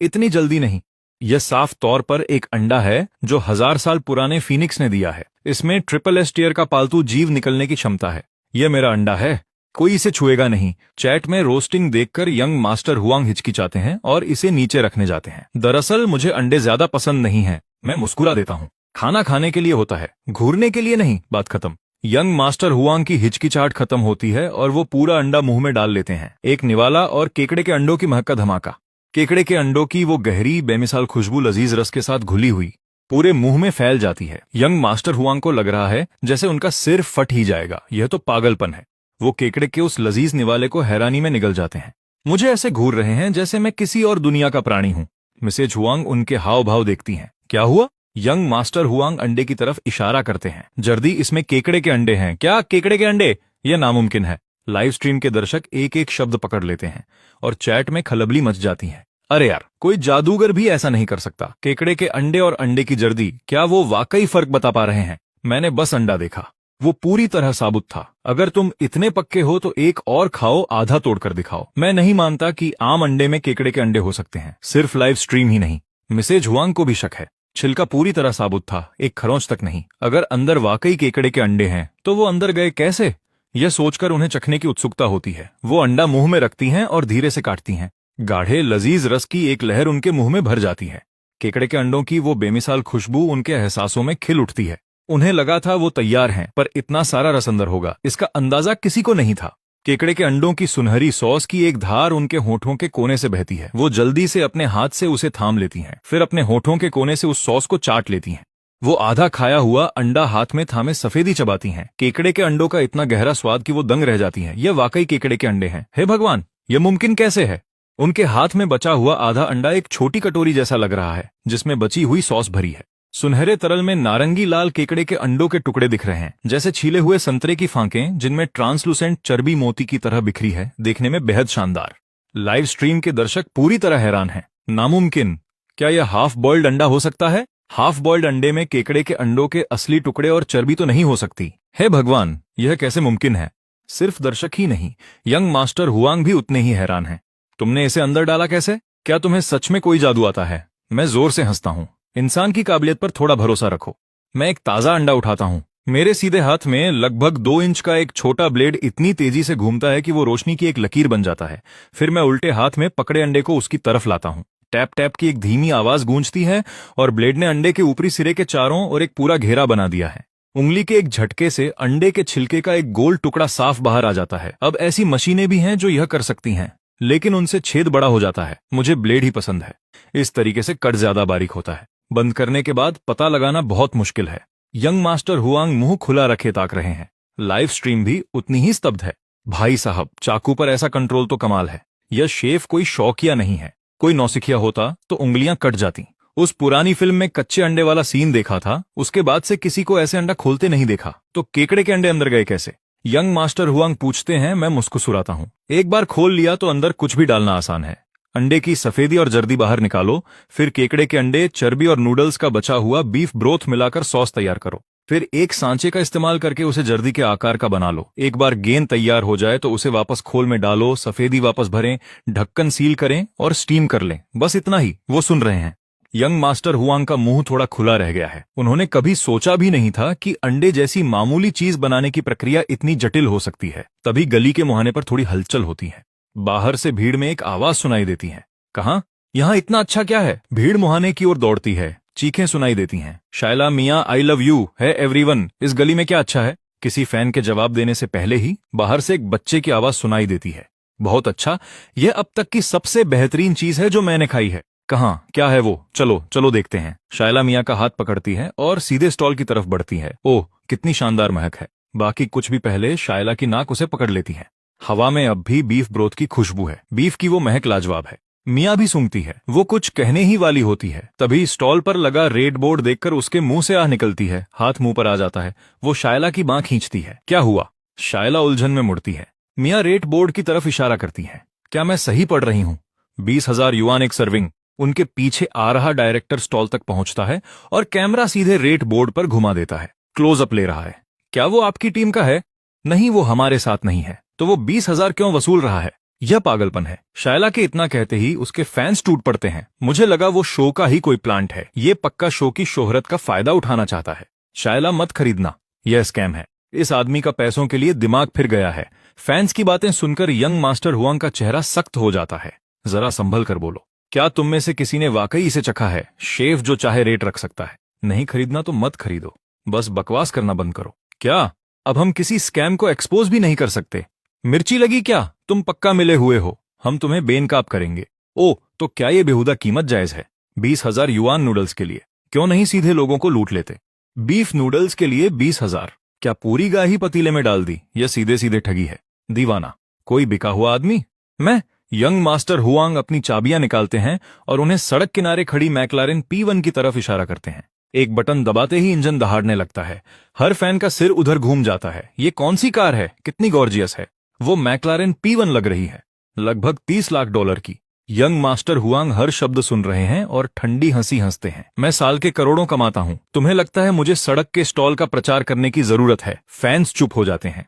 इतनी जल्दी नहीं। यह साफ तौर पर एक अंडा है जो 1000 साल पुराने फीनिक्स ने दिया है। इसमें ट्रिपल एस टियर का पालतू जीव निकलने की क्षमता है। यह मेरा अंडा है, कोई इसे छुएगा नहीं। चैट में रोस्टिंग देखकर यंग मास्टर हुआंग हिचकिचाते हैं और इसे नीचे रखने जाते हैं। दरअसल मुझे अंडे ज्यादा पसंद नहीं है। मैं मुस्कुरा देता हूँ। खाना खाने के लिए होता है, घूरने के लिए नहीं। बात खत्म। यंग मास्टर हुआंग की हिचकिचाहट खत्म होती है और वो पूरा अंडा मुंह में डाल लेते हैं। एक निवाला और केकड़े के अंडों की महक का धमाका। केकड़े के अंडों की वो गहरी बेमिसाल खुशबू लजीज रस के साथ घुली हुई पूरे मुंह में फैल जाती है। यंग मास्टर हुआंग को लग रहा है जैसे उनका सिर फट ही जाएगा। यह तो पागलपन है। वो केकड़े के उस लजीज निवाले को हैरानी में निगल जाते हैं। मुझे ऐसे घूर रहे हैं जैसे मैं किसी और दुनिया का प्राणी हूं। मिसेज हुआंग उनके हाव भाव देखती हैं। क्या हुआ? यंग मास्टर हुआंग अंडे की तरफ इशारा करते हैं। जर्दी, इसमें केकड़े के अंडे हैं। क्या केकड़े के अंडे? यह नामुमकिन है। लाइव स्ट्रीम के दर्शक एक एक शब्द पकड़ लेते हैं और चैट में खलबली मच जाती है। अरे यार, कोई जादूगर भी ऐसा नहीं कर सकता। केकड़े के अंडे और अंडे की जर्दी, क्या वो वाकई फर्क बता पा रहे हैं? मैंने बस अंडा देखा, वो पूरी तरह साबुत था। अगर तुम इतने पक्के हो तो एक और खाओ, आधा तोड़कर दिखाओ। मैं नहीं मानता कि आम अंडे में केकड़े के अंडे हो सकते हैं, सिर्फ लाइव स्ट्रीम ही नहीं। मिसेज हुआंग को भी शक है। छिलका पूरी तरह साबुत था, एक खरोंच तक नहीं। अगर अंदर वाकई केकड़े के अंडे हैं तो वो अंदर गए कैसे? यह सोचकर उन्हें चखने की उत्सुकता होती है। वो अंडा मुंह में रखती हैं और धीरे से काटती हैं। गाढ़े लजीज रस की एक लहर उनके मुंह में भर जाती है। केकड़े के अंडों की वो बेमिसाल खुशबू उनके एहसासों में खिल उठती है। उन्हें लगा था वो तैयार हैं, पर इतना सारा रस अंदर होगा, इसका अंदाजा किसी को नहीं था। केकड़े के अंडों की सुनहरी सॉस की एक धार उनके होठों के कोने से बहती है। वो जल्दी से अपने हाथ से उसे थाम लेती हैं, फिर अपने होठों के कोने से उस सॉस को चाट लेती हैं। वो आधा खाया हुआ अंडा हाथ में थामे सफेदी चबाती हैं। केकड़े के अंडों का इतना गहरा स्वाद कि वो दंग रह जाती हैं। यह वाकई केकड़े के अंडे हैं। हे भगवान, यह मुमकिन कैसे है? उनके हाथ में बचा हुआ आधा अंडा एक छोटी कटोरी जैसा लग रहा है जिसमें बची हुई सॉस भरी है। सुनहरे तरल में नारंगी लाल केकड़े के अंडों के टुकड़े दिख रहे हैं, जैसे छीले हुए संतरे की फांकें जिनमें ट्रांसलूसेंट चर्बी मोती की तरह बिखरी है। देखने में बेहद शानदार। लाइव स्ट्रीम के दर्शक पूरी तरह हैरान हैं। नामुमकिन, क्या यह हाफ बॉइल्ड अंडा हो सकता है? हाफ बॉइल्ड अंडे में केकड़े के अंडों के असली टुकड़े और चर्बी तो नहीं हो सकती। हे भगवान, यह कैसे मुमकिन है? सिर्फ दर्शक ही नहीं, यंग मास्टर हुआंग भी उतने ही हैरान हैं। तुमने इसे अंदर डाला कैसे? क्या तुम्हें सच में कोई जादू आता है? मैं जोर से हंसता हूं। इंसान की काबिलियत पर थोड़ा भरोसा रखो। मैं एक ताजा अंडा उठाता हूं। मेरे सीधे हाथ में लगभग 2 इंच का एक छोटा ब्लेड इतनी तेजी से घूमता है कि वो रोशनी की एक लकीर बन जाता है। फिर मैं उल्टे हाथ में पकड़े अंडे को उसकी तरफ लाता हूं। टैप टैप की एक धीमी आवाज गूंजती है और ब्लेड ने अंडे के ऊपरी सिरे के चारों और एक पूरा घेरा बना दिया है। उंगली के एक झटके से अंडे के छिलके का एक गोल टुकड़ा साफ बाहर आ जाता है। अब ऐसी मशीनें भी हैं जो यह कर सकती हैं, लेकिन उनसे छेद बड़ा हो जाता है। मुझे ब्लेड ही पसंद है। इस तरीके से कट ज्यादा बारीक होता है। बंद करने के बाद पता लगाना बहुत मुश्किल है। यंग मास्टर हुआंग मुंह खुला रखे ताक रहे हैं। लाइव स्ट्रीम भी उतनी ही स्तब्ध है। भाई साहब, चाकू पर ऐसा कंट्रोल तो कमाल है। यह शेफ कोई शौकिया नहीं है। कोई नौसिखिया होता तो उंगलियां कट जाती। उस पुरानी फिल्म में कच्चे अंडे वाला सीन देखा था, उसके बाद से किसी को ऐसे अंडा खोलते नहीं देखा। तो केकड़े के अंडे अंदर गए कैसे? यंग मास्टर हुआंग पूछते हैं। मैं मुस्कुराता हूं। एक बार खोल लिया तो अंदर कुछ भी डालना आसान है। अंडे की सफेदी और जर्दी बाहर निकालो, फिर केकड़े के अंडे, चर्बी और नूडल्स का बचा हुआ बीफ ब्रोथ मिलाकर सॉस तैयार करो। फिर एक सांचे का इस्तेमाल करके उसे जर्दी के आकार का बना लो। एक बार गेंद तैयार हो जाए तो उसे वापस खोल में डालो, सफेदी वापस भरें, ढक्कन सील करें और स्टीम कर लें। बस इतना ही। वो सुन रहे हैं। यंग मास्टर हुआंग का मुंह थोड़ा खुला रह गया है। उन्होंने कभी सोचा भी नहीं था कि अंडे जैसी मामूली चीज बनाने की प्रक्रिया इतनी जटिल हो सकती है। तभी गली के मुहाने पर थोड़ी हलचल होती है। बाहर से भीड़ में एक आवाज सुनाई देती है। कहाँ? यहाँ इतना अच्छा क्या है? भीड़ मुहाने की ओर दौड़ती है। चीखें सुनाई देती हैं। शायला मियाँ, आई लव यू है एवरीवन। इस गली में क्या अच्छा है? किसी फैन के जवाब देने से पहले ही बाहर से एक बच्चे की आवाज सुनाई देती है। बहुत अच्छा, यह अब तक की सबसे बेहतरीन चीज है जो मैंने खाई है। कहाँ? क्या है वो? चलो चलो देखते हैं। शायला मियाँ का हाथ पकड़ती है और सीधे स्टॉल की तरफ बढ़ती है। ओह, कितनी शानदार महक है। बाकी कुछ भी पहले शायला की नाक उसे पकड़ लेती है। हवा में अब भी बीफ ब्रोथ की खुशबू है। बीफ की वो महक लाजवाब है। मियाँ भी सूंघती है। वो कुछ कहने ही वाली होती है, तभी स्टॉल पर लगा रेड बोर्ड देखकर उसके मुंह से आह निकलती है। हाथ मुंह पर आ जाता है। वो शायला की बांह खींचती है। क्या हुआ? शायला उलझन में मुड़ती है। मियाँ रेड बोर्ड की तरफ इशारा करती है। क्या मैं सही पढ़ रही हूँ? 20,000 युआन एक सर्विंग। उनके पीछे आ रहा डायरेक्टर स्टॉल तक पहुंचता है और कैमरा सीधे रेट बोर्ड पर घुमा देता है। क्लोजअप ले रहा है। क्या वो आपकी टीम का है? नहीं, वो हमारे साथ नहीं है। तो वो 20,000 क्यों वसूल रहा है? यह पागलपन है। शायला के इतना कहते ही उसके फैंस टूट पड़ते हैं। मुझे लगा वो शो का ही कोई प्लांट है। ये पक्का शो की शोहरत का फायदा उठाना चाहता है। शायला, मत खरीदना, यह स्कैम है। इस आदमी का पैसों के लिए दिमाग फिर गया है। फैंस की बातें सुनकर यंग मास्टर हुआंग का चेहरा सख्त हो जाता है। जरा संभल कर बोलो। क्या तुम में से किसी ने वाकई इसे चखा है? शेफ जो चाहे रेट रख सकता है। नहीं खरीदना तो मत खरीदो, बस बकवास करना बंद करो। क्या अब हम किसी स्कैम को एक्सपोज भी नहीं कर सकते? मिर्ची लगी क्या? तुम पक्का मिले हुए हो। हम तुम्हें बेनकाब करेंगे। ओ, तो क्या ये बेहुदा कीमत जायज है? 20,000 युआन नूडल्स के लिए? क्यों नहीं सीधे लोगों को लूट लेते? बीफ नूडल्स के लिए 20,000? क्या पूरी गाय ही पतीले में डाल दी? यह सीधे सीधे ठगी है। दीवाना, कोई बिका हुआ आदमी? मैं? यंग मास्टर हुआंग अपनी चाबियां निकालते हैं और उन्हें सड़क किनारे खड़ी मैक्लारेन P1 की तरफ इशारा करते हैं। एक बटन दबाते ही इंजन दहाड़ने लगता है। हर फैन का सिर उधर घूम जाता है। ये कौन सी कार है? कितनी गॉर्जियस है! वो मैक्लारेन P1 लग रही है, लगभग 30 लाख डॉलर की। यंग मास्टर हुआंग हर शब्द सुन रहे हैं और ठंडी हंसी हंसते हैं। मैं साल के करोड़ों कमाता हूं। तुम्हें लगता है मुझे सड़क के स्टॉल का प्रचार करने की जरूरत है? फैंस चुप हो जाते हैं।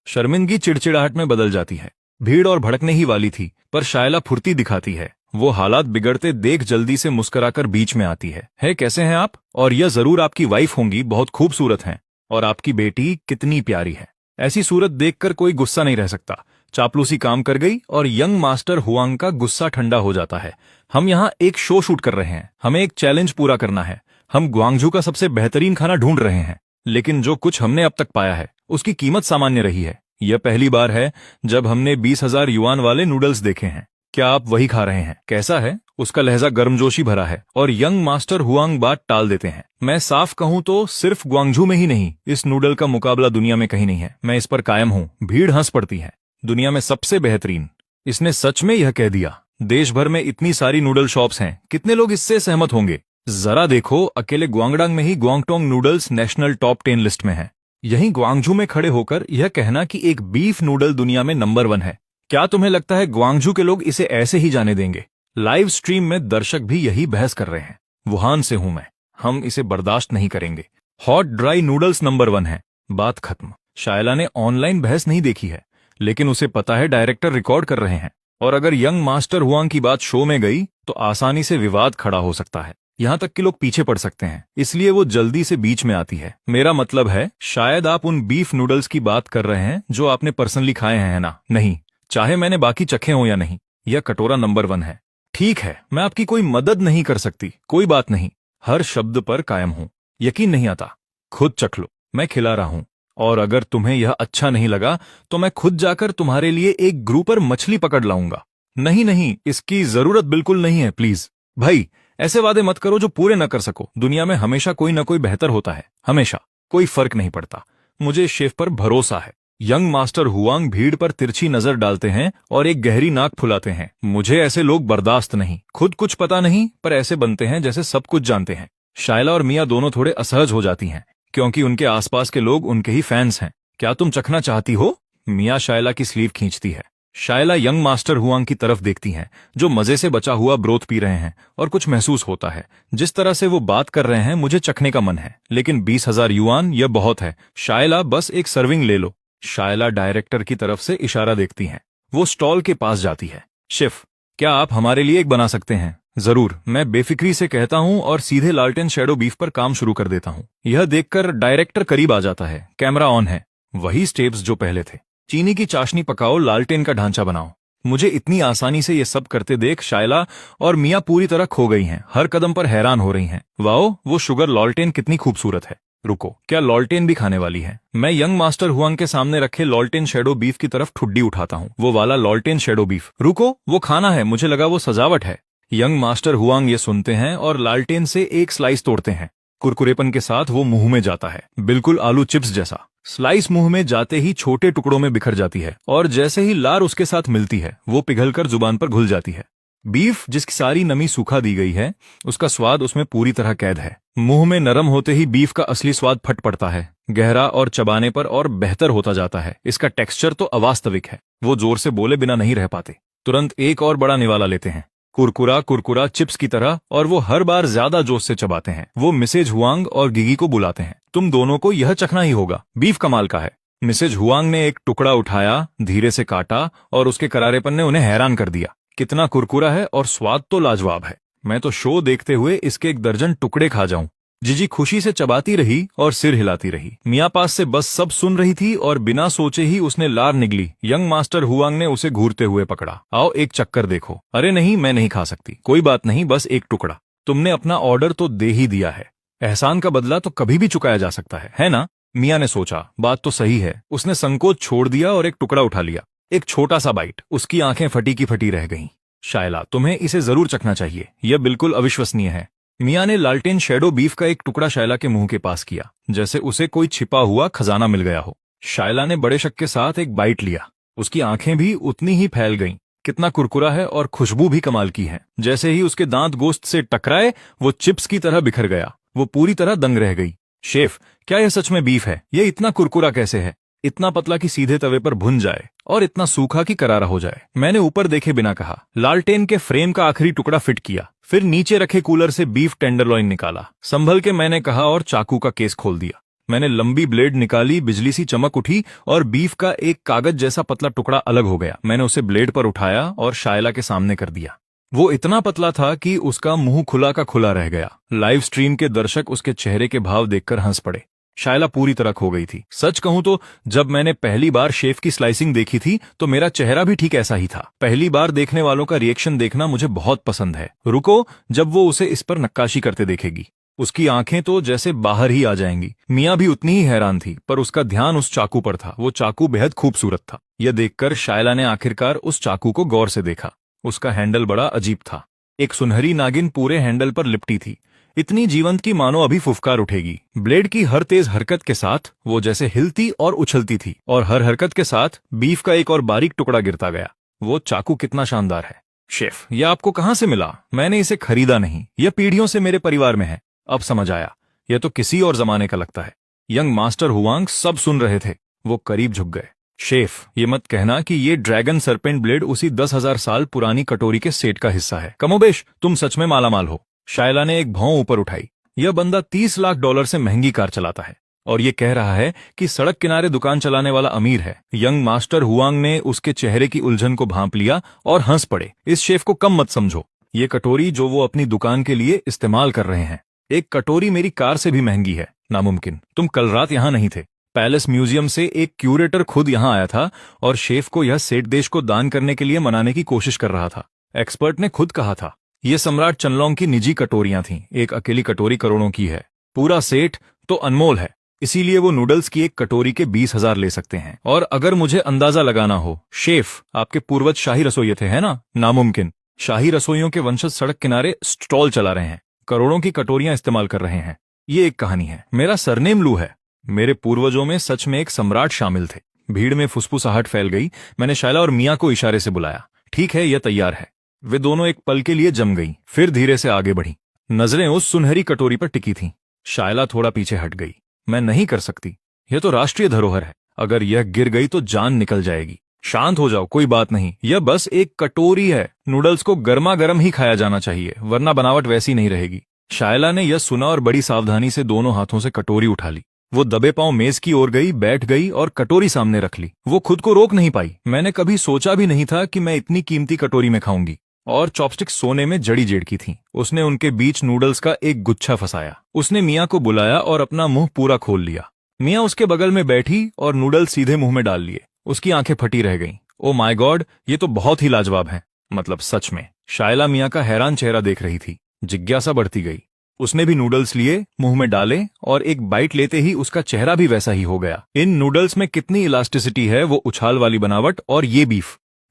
शर्मिंदगी चिड़चिड़ाहट में बदल जाती है। भीड़ और भड़कने ही वाली थी, पर शायला फुर्ती दिखाती है। वो हालात बिगड़ते देख जल्दी से मुस्कुराकर बीच में आती है कैसे हैं आप? और यह जरूर आपकी वाइफ होंगी, बहुत खूबसूरत हैं। और आपकी बेटी कितनी प्यारी है। ऐसी सूरत देखकर कोई गुस्सा नहीं रह सकता। चापलूसी काम कर गई और यंग मास्टर हुआंग का गुस्सा ठंडा हो जाता है। हम यहाँ एक शो शूट कर रहे हैं, हमें एक चैलेंज पूरा करना है। हम ग्वांगझू का सबसे बेहतरीन खाना ढूंढ रहे हैं, लेकिन जो कुछ हमने अब तक पाया है उसकी कीमत सामान्य रही है। यह पहली बार है जब हमने 20,000 युआन वाले नूडल्स देखे हैं। क्या आप वही खा रहे हैं? कैसा है? उसका लहजा गर्मजोशी भरा है और यंग मास्टर हुआंग बात टाल देते हैं। मैं साफ कहूं तो सिर्फ ग्वांगझू में ही नहीं, इस नूडल का मुकाबला दुनिया में कहीं नहीं है। मैं इस पर कायम हूं। भीड़ हंस पड़ती है। दुनिया में सबसे बेहतरीन। इसने सच में यह कह दिया। देश भर में इतनी सारी नूडल शॉप्स हैं, कितने लोग इससे सहमत होंगे? जरा देखो, अकेले ग्वांगडांग में ही ग्वांगटोंग नूडल्स नेशनल टॉप 10 लिस्ट में है। यहीं ग्वांगझू में खड़े होकर यह कहना कि एक बीफ नूडल दुनिया में नंबर 1 है। क्या तुम्हें लगता है ग्वांगझू के लोग इसे ऐसे ही जाने देंगे? लाइव स्ट्रीम में दर्शक भी यही बहस कर रहे हैं। वुहान से हूं मैं, हम इसे बर्दाश्त नहीं करेंगे। हॉट ड्राई नूडल्स नंबर 1 है। बात खत्म। शायला ने ऑनलाइन बहस नहीं देखी है, लेकिन उसे पता है डायरेक्टर रिकॉर्ड कर रहे हैं और अगर यंग मास्टर हुआंग की बात शो में गई तो आसानी से विवाद खड़ा हो सकता है। यहां तक कि लोग पीछे पड़ सकते हैं। इसलिए वो जल्दी से बीच में आती है। मेरा मतलब है, शायद आप उन बीफ नूडल्स की बात कर रहे हैं जो आपने पर्सनली खाए हैं, है ना? नहीं, चाहे मैंने बाकी चखे हों या नहीं, यह कटोरा नंबर 1 है। ठीक है, मैं आपकी कोई मदद नहीं कर सकती। कोई बात नहीं, हर शब्द पर कायम हूं। यकीन नहीं आता? खुद चख लो, मैं खिला रहा हूं। और अगर तुम्हें यह अच्छा नहीं लगा तो मैं खुद जाकर तुम्हारे लिए एक ग्रुपर मछली पकड़ लाऊंगा। नहीं नहीं, इसकी जरूरत बिल्कुल नहीं है, प्लीज। भाई, ऐसे वादे मत करो जो पूरे न कर सको। दुनिया में हमेशा कोई न कोई बेहतर होता है, हमेशा। कोई फर्क नहीं पड़ता। मुझे शेफ पर भरोसा है। यंग मास्टर हुआंग भीड़ पर तिरछी नजर डालते हैं और एक गहरी नाक फुलाते हैं। मुझे ऐसे लोग बर्दाश्त नहीं। खुद कुछ पता नहीं, पर ऐसे बनते हैं जैसे सब कुछ जानते हैं। शायला और मिया दोनों थोड़े असहज हो जाती हैं, क्योंकि उनके आसपास के लोग उनके ही फैंस हैं। क्या तुम चखना चाहती हो? मिया शायला की स्लीव खींचती है। शायला यंग मास्टर हुआंग की तरफ देखती हैं, जो मजे से बचा हुआ ब्रोथ पी रहे हैं, और कुछ महसूस होता है। जिस तरह से वो बात कर रहे हैं, मुझे चखने का मन है, लेकिन 20,000 युआन यह बहुत है। शायला, बस एक सर्विंग ले लो। शायला डायरेक्टर की तरफ से इशारा देखती हैं। वो स्टॉल के पास जाती है। शेफ, क्या आप हमारे लिए एक बना सकते हैं? जरूर, मैं बेफिक्री से कहता हूं और सीधे लालटेन शैडो बीफ पर काम शुरू कर देता हूं। यह देखकर डायरेक्टर करीब आ जाता है। कैमरा ऑन है। वही स्टेप्स जो पहले थे। चीनी की चाशनी पकाओ, लालटेन का ढांचा बनाओ। मुझे इतनी आसानी से ये सब करते देख शायला और मिया पूरी तरह खो गई हैं। हर कदम पर हैरान हो रही हैं। वाओ, वो शुगर लॉलटेन कितनी खूबसूरत है। रुको, क्या लॉलटेन भी खाने वाली है? मैं यंग मास्टर हुआंग के सामने रखे लॉलटेन शैडो बीफ की तरफ ठुड्डी उठाता हूँ। वो वाला लॉलटेन शैडो बीफ। रुको, वो खाना है, मुझे लगा वो सजावट है। यंग मास्टर हुआंग ये सुनते हैं और लालटेन से एक स्लाइस तोड़ते हैं। कुरकुरेपन के साथ वो मुंह में जाता है, बिल्कुल आलू चिप्स जैसा। स्लाइस मुंह में जाते ही छोटे टुकड़ों में बिखर जाती है और जैसे ही लार उसके साथ मिलती है, वो पिघलकर जुबान पर घुल जाती है। बीफ जिसकी सारी नमी सूखा दी गई है, उसका स्वाद उसमें पूरी तरह कैद है। मुंह में नरम होते ही बीफ का असली स्वाद फट पड़ता है, गहरा और चबाने पर और बेहतर होता जाता है। इसका टेक्सचर तो अवास्तविक है। वो जोर से बोले बिना नहीं रह पाते। तुरंत एक और बड़ा निवाला लेते हैं, कुरकुरा कुरकुरा चिप्स की तरह, और वो हर बार ज्यादा जोश से चबाते हैं। वो मिसेज हुआंग और गिगी को बुलाते हैं, तुम दोनों को यह चखना ही होगा, बीफ कमाल का है। मिसेज हुआंग ने एक टुकड़ा उठाया, धीरे से काटा, और उसके करारेपन ने उन्हें हैरान कर दिया। कितना कुरकुरा है और स्वाद तो लाजवाब है। मैं तो शो देखते हुए इसके 1 दर्जन टुकड़े खा जाऊं। जीजी खुशी से चबाती रही और सिर हिलाती रही। मियाँ पास से बस सब सुन रही थी और बिना सोचे ही उसने लार निगली। यंग मास्टर हुआंग ने उसे घूरते हुए पकड़ा। आओ एक चक्कर देखो। अरे नहीं, मैं नहीं खा सकती। कोई बात नहीं, बस एक टुकड़ा। तुमने अपना ऑर्डर तो दे ही दिया है, एहसान का बदला तो कभी भी चुकाया जा सकता है ना? मियाँ ने सोचा, बात तो सही है। उसने संकोच छोड़ दिया और एक टुकड़ा उठा लिया। एक छोटा सा बाइट। उसकी आंखें फटी की फटी रह गईं। शायला, तुम्हें इसे जरूर चखना चाहिए, यह बिल्कुल अविश्वसनीय है। मियाँ ने लालटेन शैडो बीफ का एक टुकड़ा शायला के मुंह के पास किया, जैसे उसे कोई छिपा हुआ खजाना मिल गया हो। शायला ने बड़े शक के साथ एक बाइट लिया। उसकी आंखें भी उतनी ही फैल गईं। कितना कुरकुरा है और खुशबू भी कमाल की है। जैसे ही उसके दांत गोश्त से टकराए, वो चिप्स की तरह बिखर गया। वो पूरी तरह दंग रह गई। शेफ, क्या यह सच में बीफ है? यह इतना कुरकुरा कैसे है? इतना पतला कि सीधे तवे पर भुन जाए और इतना सूखा कि करारा हो जाए। मैंने ऊपर देखे बिना कहा। लालटेन के फ्रेम का आखिरी टुकड़ा फिट किया, फिर नीचे रखे कूलर से बीफ टेंडरलॉइन निकाला। संभल के मैंने कहा और चाकू का केस खोल दिया। मैंने लंबी ब्लेड निकाली, बिजली सी चमक उठी और बीफ का एक कागज जैसा पतला टुकड़ा अलग हो गया। मैंने उसे ब्लेड पर उठाया और शायला के सामने कर दिया। वो इतना पतला था कि उसका मुंह खुला का खुला रह गया। लाइव स्ट्रीम के दर्शक उसके चेहरे के भाव देखकर हंस पड़े। शायला पूरी तरह खो गई थी। सच कहूं तो जब मैंने पहली बार शेफ की स्लाइसिंग देखी थी तो मेरा चेहरा भी ठीक ऐसा ही था। पहली बार देखने वालों का रिएक्शन देखना मुझे बहुत पसंद है। रुको, जब वो उसे इस पर नक्काशी करते देखेगी, उसकी आंखें तो जैसे बाहर ही आ जाएंगी। मियाँ भी उतनी ही हैरान थी, पर उसका ध्यान उस चाकू पर था। वो चाकू बेहद खूबसूरत था। यह देखकर शायला ने आखिरकार उस चाकू को गौर से देखा। उसका हैंडल बड़ा अजीब था। एक सुनहरी नागिन पूरे हैंडल पर लिपटी थी, इतनी जीवंत की मानो अभी फुफकार उठेगी। ब्लेड की हर तेज हरकत के साथ वो जैसे हिलती और उछलती थी, और हर हरकत के साथ बीफ का एक और बारीक टुकड़ा गिरता गया। वो चाकू कितना शानदार है। शेफ, यह आपको कहाँ से मिला? मैंने इसे खरीदा नहीं, यह पीढ़ियों से मेरे परिवार में है। अब समझ आया, यह तो किसी और जमाने का लगता है। यंग मास्टर हुआंग सब सुन रहे थे। वो करीब झुक गए। शेफ, ये मत कहना कि ये ड्रैगन सरपेंट ब्लेड उसी 10,000 साल पुरानी कटोरी के सेट का हिस्सा है। कमोबेश तुम सच में मालामाल हो। शायला ने एक भौं ऊपर उठाई। यह बंदा $30 लाख से महंगी कार चलाता है और ये कह रहा है कि सड़क किनारे दुकान चलाने वाला अमीर है। यंग मास्टर हुआंग ने उसके चेहरे की उलझन को भांप लिया और हंस पड़े। इस शेफ को कम मत समझो। ये कटोरी जो वो अपनी दुकान के लिए इस्तेमाल कर रहे हैं, एक कटोरी मेरी कार से भी महंगी है। नामुमकिन, तुम कल रात यहाँ नहीं थे। पैलेस म्यूजियम से एक क्यूरेटर खुद यहाँ आया था और शेफ को यह सेठ देश को दान करने के लिए मनाने की कोशिश कर रहा था। एक्सपर्ट ने खुद कहा था ये सम्राट चनलोंग की निजी कटोरियां थीं। एक अकेली कटोरी करोड़ों की है, पूरा सेट तो अनमोल है। इसीलिए वो नूडल्स की एक कटोरी के 20,000 ले सकते हैं। और अगर मुझे अंदाजा लगाना हो, शेफ, आपके पूर्वज शाही रसोइये थे, है ना? नामुमकिन। शाही रसोइयों के वंशज सड़क किनारे स्टॉल चला रहे हैं, करोड़ों की कटोरियां इस्तेमाल कर रहे हैं। ये एक कहानी है। मेरा सरनेम लू है। मेरे पूर्वजों में सच में एक सम्राट शामिल थे। भीड़ में फुसफुसाहट फैल गई। मैंने शायला और मियाँ को इशारे से बुलाया। ठीक है, यह तैयार है। वे दोनों एक पल के लिए जम गईं, फिर धीरे से आगे बढ़ीं। नजरें उस सुनहरी कटोरी पर टिकी थीं। शायला थोड़ा पीछे हट गई। मैं नहीं कर सकती, यह तो राष्ट्रीय धरोहर है। अगर यह गिर गई तो जान निकल जाएगी। शांत हो जाओ, कोई बात नहीं। यह बस एक कटोरी है। नूडल्स को गर्मा गर्म ही खाया जाना चाहिए, वरना बनावट वैसी नहीं रहेगी। शायला ने यह सुना और बड़ी सावधानी से दोनों हाथों से कटोरी उठा ली। वो दबे पांव मेज की ओर गई, बैठ गई और कटोरी सामने रख ली। वो खुद को रोक नहीं पाई। मैंने कभी सोचा भी नहीं था कि मैं इतनी कीमती कटोरी में खाऊंगी। और चॉपस्टिक सोने में जड़ी जेड़ की थी। उसने उनके बीच नूडल्स का एक गुच्छा फंसाया। उसने मियाँ को बुलाया और अपना मुंह पूरा खोल लिया। मियाँ उसके बगल में बैठी और नूडल्स सीधे मुंह में डाल लिए। उसकी आंखें फटी रह गईं। ओ माय गॉड, ये तो बहुत ही लाजवाब है। मतलब सच में। शायला मियाँ का हैरान चेहरा देख रही थी। जिज्ञासा बढ़ती गई। उसने भी नूडल्स लिए, मुंह में डाले और एक बाइट लेते ही उसका चेहरा भी वैसा ही हो गया। इन नूडल्स में कितनी इलास्टिसिटी है, वो उछाल वाली बनावट, और ये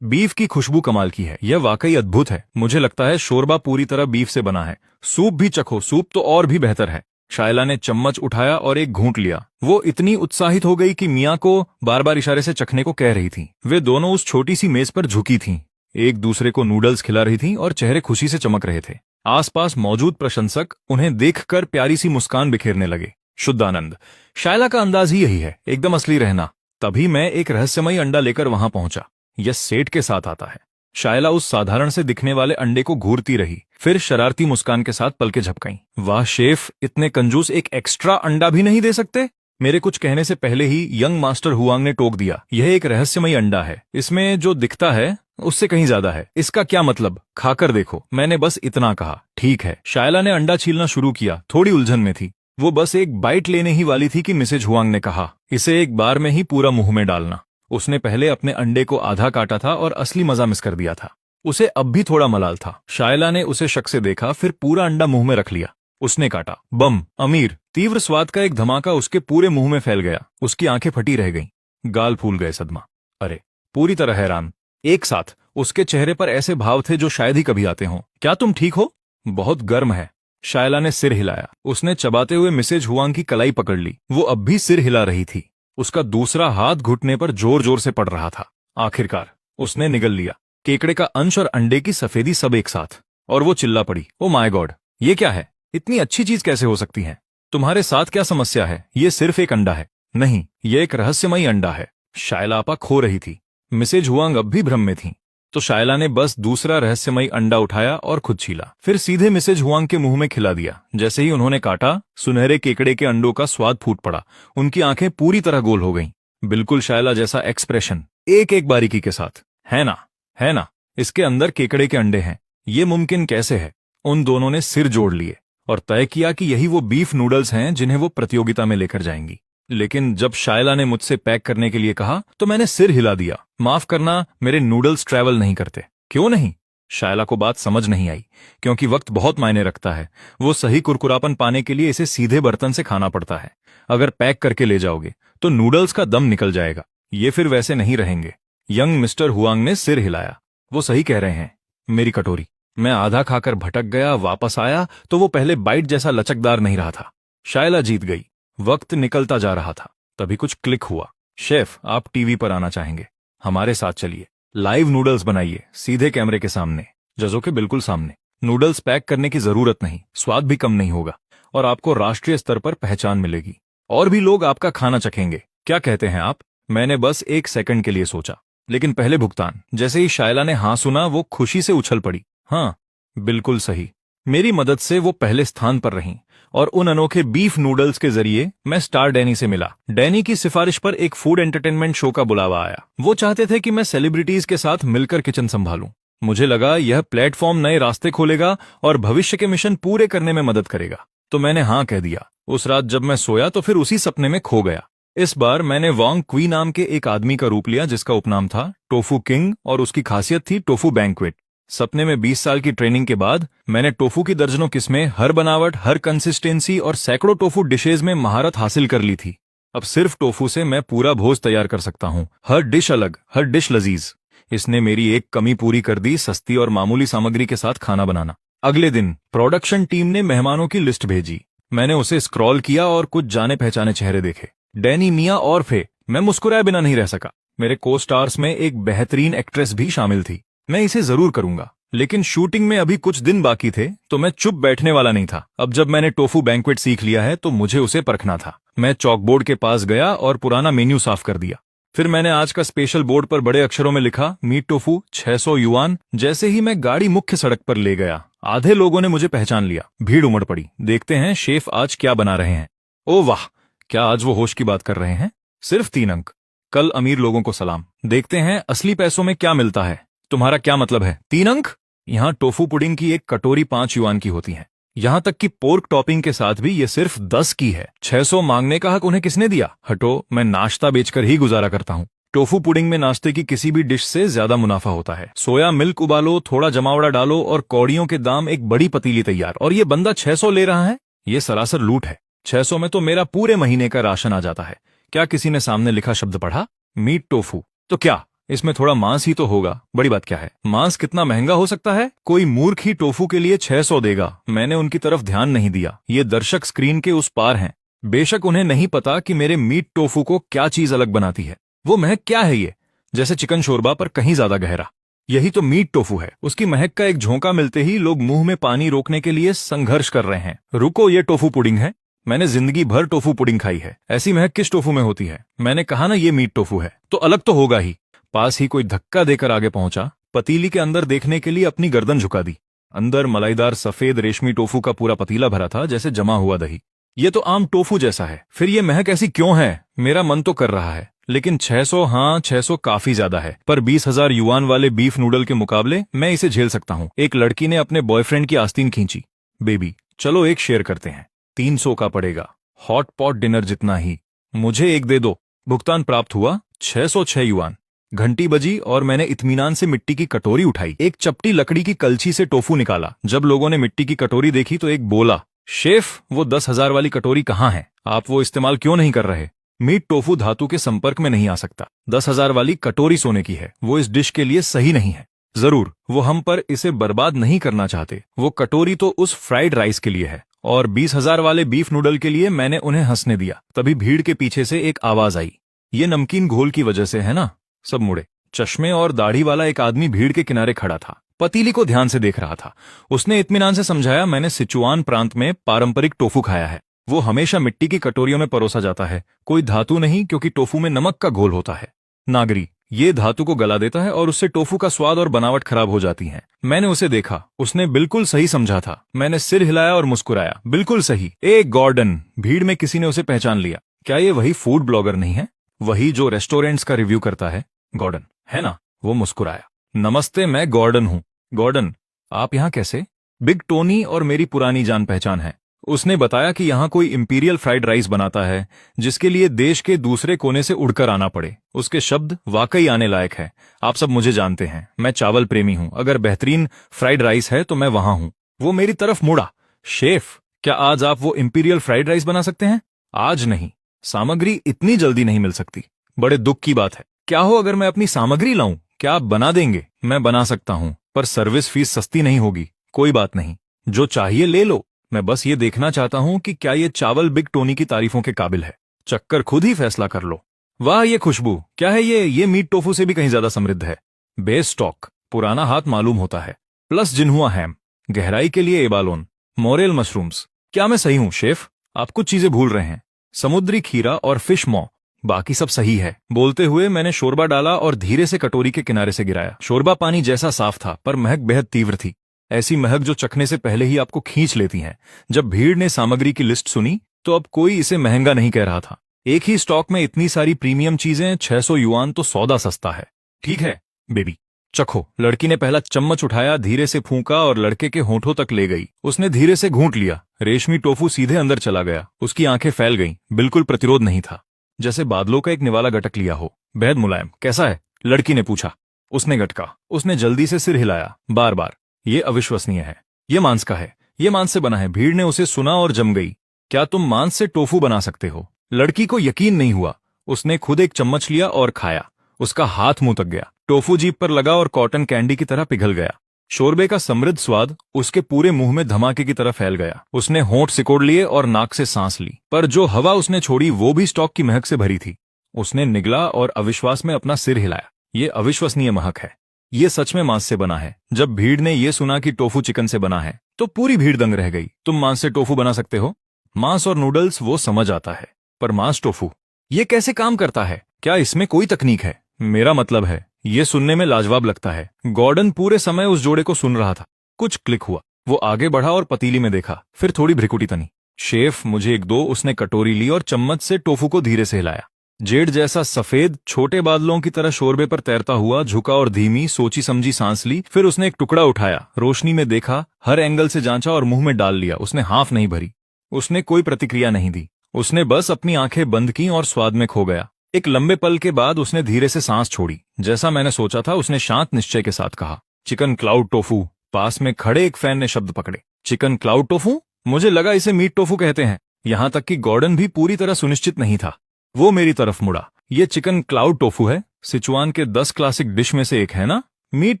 बीफ की खुशबू कमाल की है। यह वाकई अद्भुत है। मुझे लगता है शोरबा पूरी तरह बीफ से बना है। सूप भी चखो, सूप तो और भी बेहतर है। शायला ने चम्मच उठाया और एक घूंट लिया। वो इतनी उत्साहित हो गई कि मियाँ को बार बार इशारे से चखने को कह रही थी। वे दोनों उस छोटी सी मेज पर झुकी थीं, एक दूसरे को नूडल्स खिला रही थीं और चेहरे खुशी से चमक रहे थे। आसपास मौजूद प्रशंसक उन्हें देखकर प्यारी सी मुस्कान बिखेरने लगे। शुद्ध आनंद। शायला का अंदाज ही यही है, एकदम असली रहना। तभी मैं एक रहस्यमयी अंडा लेकर वहां पहुंचा। यह सेठ के साथ आता है। शायला उस साधारण से दिखने वाले अंडे को घूरती रही, फिर शरारती मुस्कान के साथ पलकें झपकाईं। वाह शेफ, इतने कंजूस, एक एक्स्ट्रा अंडा भी नहीं दे सकते? मेरे कुछ कहने से पहले ही यंग मास्टर हुआंग ने टोक दिया, यह एक रहस्यमयी अंडा है, इसमें जो दिखता है उससे कहीं ज्यादा है। इसका क्या मतलब? खाकर देखो। मैंने बस इतना कहा। ठीक है। शायला ने अंडा छीलना शुरू किया, थोड़ी उलझन में थी। वो बस एक बाइट लेने ही वाली थी कि मिसेज हुआंग ने कहा, इसे एक बार में ही पूरा मुंह में डालना। उसने पहले अपने अंडे को आधा काटा था और असली मजा मिस कर दिया था। उसे अब भी थोड़ा मलाल था। शायला ने उसे शक से देखा, फिर पूरा अंडा मुंह में रख लिया। उसने काटा। बम! अमीर! तीव्र स्वाद का एक धमाका उसके पूरे मुंह में फैल गया। उसकी आंखें फटी रह गईं, गाल फूल गए। सदमा, अरे! पूरी तरह हैरान। एक साथ उसके चेहरे पर ऐसे भाव थे जो शायद ही कभी आते हों। क्या तुम ठीक हो? बहुत गर्म है। शायला ने सिर हिलाया। उसने चबाते हुए मिसेज हुआंग की कलाई पकड़ ली। वो अब भी सिर हिला रही थी। उसका दूसरा हाथ घुटने पर जोर जोर से पड़ रहा था। आखिरकार उसने निगल लिया, केकड़े का अंश और अंडे की सफेदी सब एक साथ। और वो चिल्ला पड़ी, ओ माय गॉड, ये क्या है? इतनी अच्छी चीज कैसे हो सकती है? तुम्हारे साथ क्या समस्या है? ये सिर्फ एक अंडा है। नहीं, ये एक रहस्यमयी अंडा है। शायला आपा खो रही थी। मिसेज हुआंग अब भी भ्रम में थी। तो शायला ने बस दूसरा रहस्यमयी अंडा उठाया और खुद छीला, फिर सीधे मिसेज हुआंग के मुंह में खिला दिया। जैसे ही उन्होंने काटा, सुनहरे केकड़े के अंडों का स्वाद फूट पड़ा। उनकी आंखें पूरी तरह गोल हो गईं। बिल्कुल शायला जैसा एक्सप्रेशन, एक एक बारीकी के साथ। है ना, है ना, इसके अंदर केकड़े के अंडे हैं। ये मुमकिन कैसे है? उन दोनों ने सिर जोड़ लिए और तय किया कि यही वो बीफ नूडल्स हैं जिन्हें वो प्रतियोगिता में लेकर जाएंगी। लेकिन जब शायला ने मुझसे पैक करने के लिए कहा तो मैंने सिर हिला दिया। माफ करना, मेरे नूडल्स ट्रैवल नहीं करते। क्यों नहीं? शायला को बात समझ नहीं आई, क्योंकि वक्त बहुत मायने रखता है। वो सही कुरकुरापन पाने के लिए इसे सीधे बर्तन से खाना पड़ता है। अगर पैक करके ले जाओगे तो नूडल्स का दम निकल जाएगा, ये फिर वैसे नहीं रहेंगे। यंग मिस्टर हुआंग ने सिर हिलाया। वो सही कह रहे हैं। मेरी कटोरी। मैं आधा खाकर भटक गया, वापस आया तो वो पहले बाइट जैसा लचकदार नहीं रहा था। शायला जीत गई। वक्त निकलता जा रहा था। तभी कुछ क्लिक हुआ। शेफ, आप टीवी पर आना चाहेंगे? हमारे साथ चलिए। लाइव नूडल्स बनाइए, सीधे कैमरे के सामने, जजों के बिल्कुल सामने। नूडल्स पैक करने की जरूरत नहीं, स्वाद भी कम नहीं होगा और आपको राष्ट्रीय स्तर पर पहचान मिलेगी। और भी लोग आपका खाना चखेंगे। क्या कहते हैं आप? मैंने बस एक सेकंड के लिए सोचा, लेकिन पहले भुगतान। जैसे ही शायला ने हाँ सुना, वो खुशी से उछल पड़ी। हाँ, बिल्कुल सही। मेरी मदद से वो पहले स्थान पर रहीं और उन अनोखे बीफ नूडल्स के जरिए मैं स्टार डैनी से मिला। डैनी की सिफारिश पर एक फूड एंटरटेनमेंट शो का बुलावा आया। वो चाहते थे कि मैं सेलिब्रिटीज के साथ मिलकर किचन संभालूं। मुझे लगा यह प्लेटफॉर्म नए रास्ते खोलेगा और भविष्य के मिशन पूरे करने में मदद करेगा, तो मैंने हाँ कह दिया। उस रात जब मैं सोया तो फिर उसी सपने में खो गया। इस बार मैंने वांग क्वी नाम के एक आदमी का रूप लिया जिसका उपनाम था टोफू किंग और उसकी खासियत थी टोफू बैंक्वेट। सपने में 20 साल की ट्रेनिंग के बाद मैंने टोफू की दर्जनों किस्में, हर बनावट, हर कंसिस्टेंसी और सैकड़ों टोफू डिशेज में महारत हासिल कर ली थी। अब सिर्फ टोफू से मैं पूरा भोज तैयार कर सकता हूँ। हर डिश अलग, हर डिश लजीज। इसने मेरी एक कमी पूरी कर दी, सस्ती और मामूली सामग्री के साथ खाना बनाना। अगले दिन प्रोडक्शन टीम ने मेहमानों की लिस्ट भेजी। मैंने उसे स्क्रॉल किया और कुछ जाने पहचाने चेहरे देखे। डैनी, मिया और फे। मैं मुस्कुराए बिना नहीं रह सका। मेरे को स्टार्स में एक बेहतरीन एक्ट्रेस भी शामिल थी। मैं इसे जरूर करूंगा, लेकिन शूटिंग में अभी कुछ दिन बाकी थे, तो मैं चुप बैठने वाला नहीं था। अब जब मैंने टोफू बैंक्वेट सीख लिया है तो मुझे उसे परखना था। मैं चॉकबोर्ड के पास गया और पुराना मेन्यू साफ कर दिया। फिर मैंने आज का स्पेशल बोर्ड पर बड़े अक्षरों में लिखा, मीट टोफू 600 युआन। जैसे ही मैं गाड़ी मुख्य सड़क पर ले गया, आधे लोगों ने मुझे पहचान लिया। भीड़ उमड़ पड़ी। देखते हैं शेफ आज क्या बना रहे हैं। ओ वाह, क्या आज वो होश की बात कर रहे हैं? सिर्फ 3 अंक। कल अमीर लोगों को सलाम। देखते हैं असली पैसों में क्या मिलता है। तुम्हारा क्या मतलब है? 3 अंक? यहाँ टोफू पुडिंग की एक कटोरी 5 युआन की होती है। यहाँ तक कि पोर्क टॉपिंग के साथ भी ये सिर्फ 10 की है। 600 मांगने का हक उन्हें किसने दिया? हटो, मैं नाश्ता बेचकर ही गुजारा करता हूँ। टोफू पुडिंग में नाश्ते की किसी भी डिश से ज्यादा मुनाफा होता है। सोया मिल्क उबालो, थोड़ा जमावड़ा डालो और कौड़ियों के दाम एक बड़ी पतीली तैयार। और ये बंदा 600 ले रहा है? ये सरासर लूट है। 600 में तो मेरा पूरे महीने का राशन आ जाता है। क्या किसी ने सामने लिखा शब्द पढ़ा? Meat tofu. तो क्या इसमें थोड़ा मांस ही तो होगा? बड़ी बात क्या है? मांस कितना महंगा हो सकता है? कोई मूर्ख ही टोफू के लिए 600 देगा। मैंने उनकी तरफ ध्यान नहीं दिया। ये दर्शक स्क्रीन के उस पार हैं। बेशक उन्हें नहीं पता कि मेरे मीट टोफू को क्या चीज अलग बनाती है। वो महक क्या है? ये जैसे चिकन शोरबा पर कहीं ज्यादा गहरा। यही तो मीट टोफू है। उसकी महक का एक झोंका मिलते ही लोग मुंह में पानी रोकने के लिए संघर्ष कर रहे हैं। रुको, ये टोफू पुडिंग है? मैंने जिंदगी भर टोफू पुडिंग खाई है। ऐसी महक किस टोफू में होती है? मैंने कहा ना, ये मीट टोफू है, तो अलग तो होगा ही। पास ही कोई धक्का देकर आगे पहुंचा। पतीली के अंदर देखने के लिए अपनी गर्दन झुका दी। अंदर मलाईदार सफेद रेशमी टोफू का पूरा पतीला भरा था, जैसे जमा हुआ दही। ये तो आम टोफू जैसा है, फिर ये महक ऐसी क्यों है? मेरा मन तो कर रहा है, लेकिन 600, हाँ 600 काफी ज्यादा है, पर 20,000 युआन वाले बीफ नूडल के मुकाबले मैं इसे झेल सकता हूँ। एक लड़की ने अपने बॉयफ्रेंड की आस्तीन खींची। बेबी चलो एक शेयर करते हैं, 300 का पड़ेगा, हॉट पॉट डिनर जितना ही। मुझे एक दे दो। भुगतान प्राप्त हुआ 606 युआन। घंटी बजी और मैंने इत्मीनान से मिट्टी की कटोरी उठाई। एक चपटी लकड़ी की कलछी से टोफू निकाला। जब लोगों ने मिट्टी की कटोरी देखी तो एक बोला, शेफ वो 10,000 वाली कटोरी कहाँ है? आप वो इस्तेमाल क्यों नहीं कर रहे? मीट टोफू धातु के संपर्क में नहीं आ सकता। 10,000 वाली कटोरी सोने की है, वो इस डिश के लिए सही नहीं है। जरूर वो हम पर इसे बर्बाद नहीं करना चाहते। वो कटोरी तो उस फ्राइड राइस के लिए है, और 20,000 वाले बीफ नूडल के लिए मैंने उन्हें हंसने दिया। तभी भीड़ के पीछे से एक आवाज आई, ये नमकीन घोल की वजह से है ना? सब मुड़े। चश्मे और दाढ़ी वाला एक आदमी भीड़ के किनारे खड़ा था, पतीली को ध्यान से देख रहा था। उसने इत्मीनान से समझाया, मैंने सिचुआन प्रांत में पारंपरिक टोफू खाया है। वो हमेशा मिट्टी की कटोरियों में परोसा जाता है, कोई धातु नहीं, क्योंकि टोफू में नमक का घोल होता है। नागरी ये धातु को गला देता है और उससे टोफू का स्वाद और बनावट खराब हो जाती है। मैंने उसे देखा, उसने बिल्कुल सही समझा था। मैंने सिर हिलाया और मुस्कुराया, बिल्कुल सही। गॉर्डन। भीड़ में किसी ने उसे पहचान लिया। क्या ये वही फूड ब्लॉगर नहीं है? वही जो रेस्टोरेंट्स का रिव्यू करता है? गॉर्डन है ना? वो मुस्कुराया। नमस्ते, मैं गॉर्डन हूँ। गॉर्डन आप यहाँ कैसे? बिग टोनी और मेरी पुरानी जान पहचान है। उसने बताया कि यहाँ कोई इंपीरियल फ्राइड राइस बनाता है जिसके लिए देश के दूसरे कोने से उड़कर आना पड़े। उसके शब्द वाकई आने लायक है। आप सब मुझे जानते हैं, मैं चावल प्रेमी हूँ। अगर बेहतरीन फ्राइड राइस है तो मैं वहां हूँ। वो मेरी तरफ मुड़ा। शेफ क्या आज आप वो इंपीरियल फ्राइड राइस बना सकते हैं? आज नहीं, सामग्री इतनी जल्दी नहीं मिल सकती। बड़े दुख की बात है। क्या हो अगर मैं अपनी सामग्री लाऊं? क्या आप बना देंगे? मैं बना सकता हूं, पर सर्विस फीस सस्ती नहीं होगी। कोई बात नहीं, जो चाहिए ले लो। मैं बस ये देखना चाहता हूं कि क्या ये चावल बिग टोनी की तारीफों के काबिल है। चक्कर खुद ही फैसला कर लो। वाह ये खुशबू, क्या है ये मीट टोफू से भी कहीं ज्यादा समृद्ध है। बेस स्टॉक, पुराना हाथ मालूम होता है, प्लस जिन्हुआ हैम, गहराई के लिए एबालोन, मोरेल मशरूम्स। क्या मैं सही हूं शेफ? आप कुछ चीजें भूल रहे हैं। समुद्री खीरा और फिश मॉ, बाकी सब सही है। बोलते हुए मैंने शोरबा डाला और धीरे से कटोरी के किनारे से गिराया। शोरबा पानी जैसा साफ था, पर महक बेहद तीव्र थी। ऐसी महक जो चखने से पहले ही आपको खींच लेती है। जब भीड़ ने सामग्री की लिस्ट सुनी तो अब कोई इसे महंगा नहीं कह रहा था। एक ही स्टॉक में इतनी सारी प्रीमियम चीजें, 600 युआन तो सौदा सस्ता है। ठीक है बेबी, चखो। लड़की ने पहला चम्मच उठाया, धीरे से फूंका और लड़के के होठों तक ले गई। उसने धीरे से घूंट लिया। रेशमी टोफू सीधे अंदर चला गया। उसकी आंखें फैल गईं, बिल्कुल प्रतिरोध नहीं था, जैसे बादलों का एक निवाला गटक लिया हो। बेहद मुलायम। कैसा है? लड़की ने पूछा। उसने गटका। उसने जल्दी से सिर हिलाया, बार बार। ये अविश्वसनीय है। ये मांस का है, ये मांस से बना है। भीड़ ने उसे सुना और जम गई। क्या तुम मांस से टोफू बना सकते हो? लड़की को यकीन नहीं हुआ। उसने खुद एक चम्मच लिया और खाया। उसका हाथ मुंह तक गया। टोफू जीभ पर लगा और कॉटन कैंडी की तरह पिघल गया। शोरबे का समृद्ध स्वाद उसके पूरे मुंह में धमाके की तरह फैल गया। उसने होंठ सिकोड़ लिए और नाक से सांस ली, पर जो हवा उसने छोड़ी वो भी स्टॉक की महक से भरी थी। उसने निगला और अविश्वास में अपना सिर हिलाया। ये अविश्वसनीय महक है। ये सच में मांस से बना है। जब भीड़ ने ये सुना कि टोफू चिकन से बना है तो पूरी भीड़ दंग रह गई। तुम मांस से टोफू बना सकते हो? मांस और नूडल्स वो समझ आता है, पर मांस टोफू, ये कैसे काम करता है? क्या इसमें कोई तकनीक है? मेरा मतलब है, ये सुनने में लाजवाब लगता है। गॉर्डन पूरे समय उस जोड़े को सुन रहा था। कुछ क्लिक हुआ। वो आगे बढ़ा और पतीली में देखा, फिर थोड़ी भ्रिकुटी तनी। शेफ मुझे एक दो। उसने कटोरी ली और चम्मच से टोफू को धीरे से हिलाया। जेड जैसा सफेद, छोटे बादलों की तरह शोरबे पर तैरता हुआ झुका और धीमी सोची समझी सांस ली। फिर उसने एक टुकड़ा उठाया, रोशनी में देखा, हर एंगल से जांचा और मुंह में डाल लिया। उसने हाफ नहीं भरी। उसने कोई प्रतिक्रिया नहीं दी। उसने बस अपनी आंखें बंद की और स्वाद में खो गया। एक लंबे पल के बाद उसने धीरे से सांस छोड़ी। जैसा मैंने सोचा था, उसने शांत निश्चय के साथ कहा, चिकन क्लाउड टोफू। पास में खड़े एक फैन ने शब्द पकड़े। Chicken cloud tofu? मुझे लगा इसे मीट टोफू कहते हैं। यहां तक कि गॉर्डन भी पूरी तरह सुनिश्चित नहीं था। वो मेरी तरफ मुड़ा। ये चिकन क्लाउड टोफू है, सिचुआन के 10 क्लासिक डिश में से एक है ना? मीट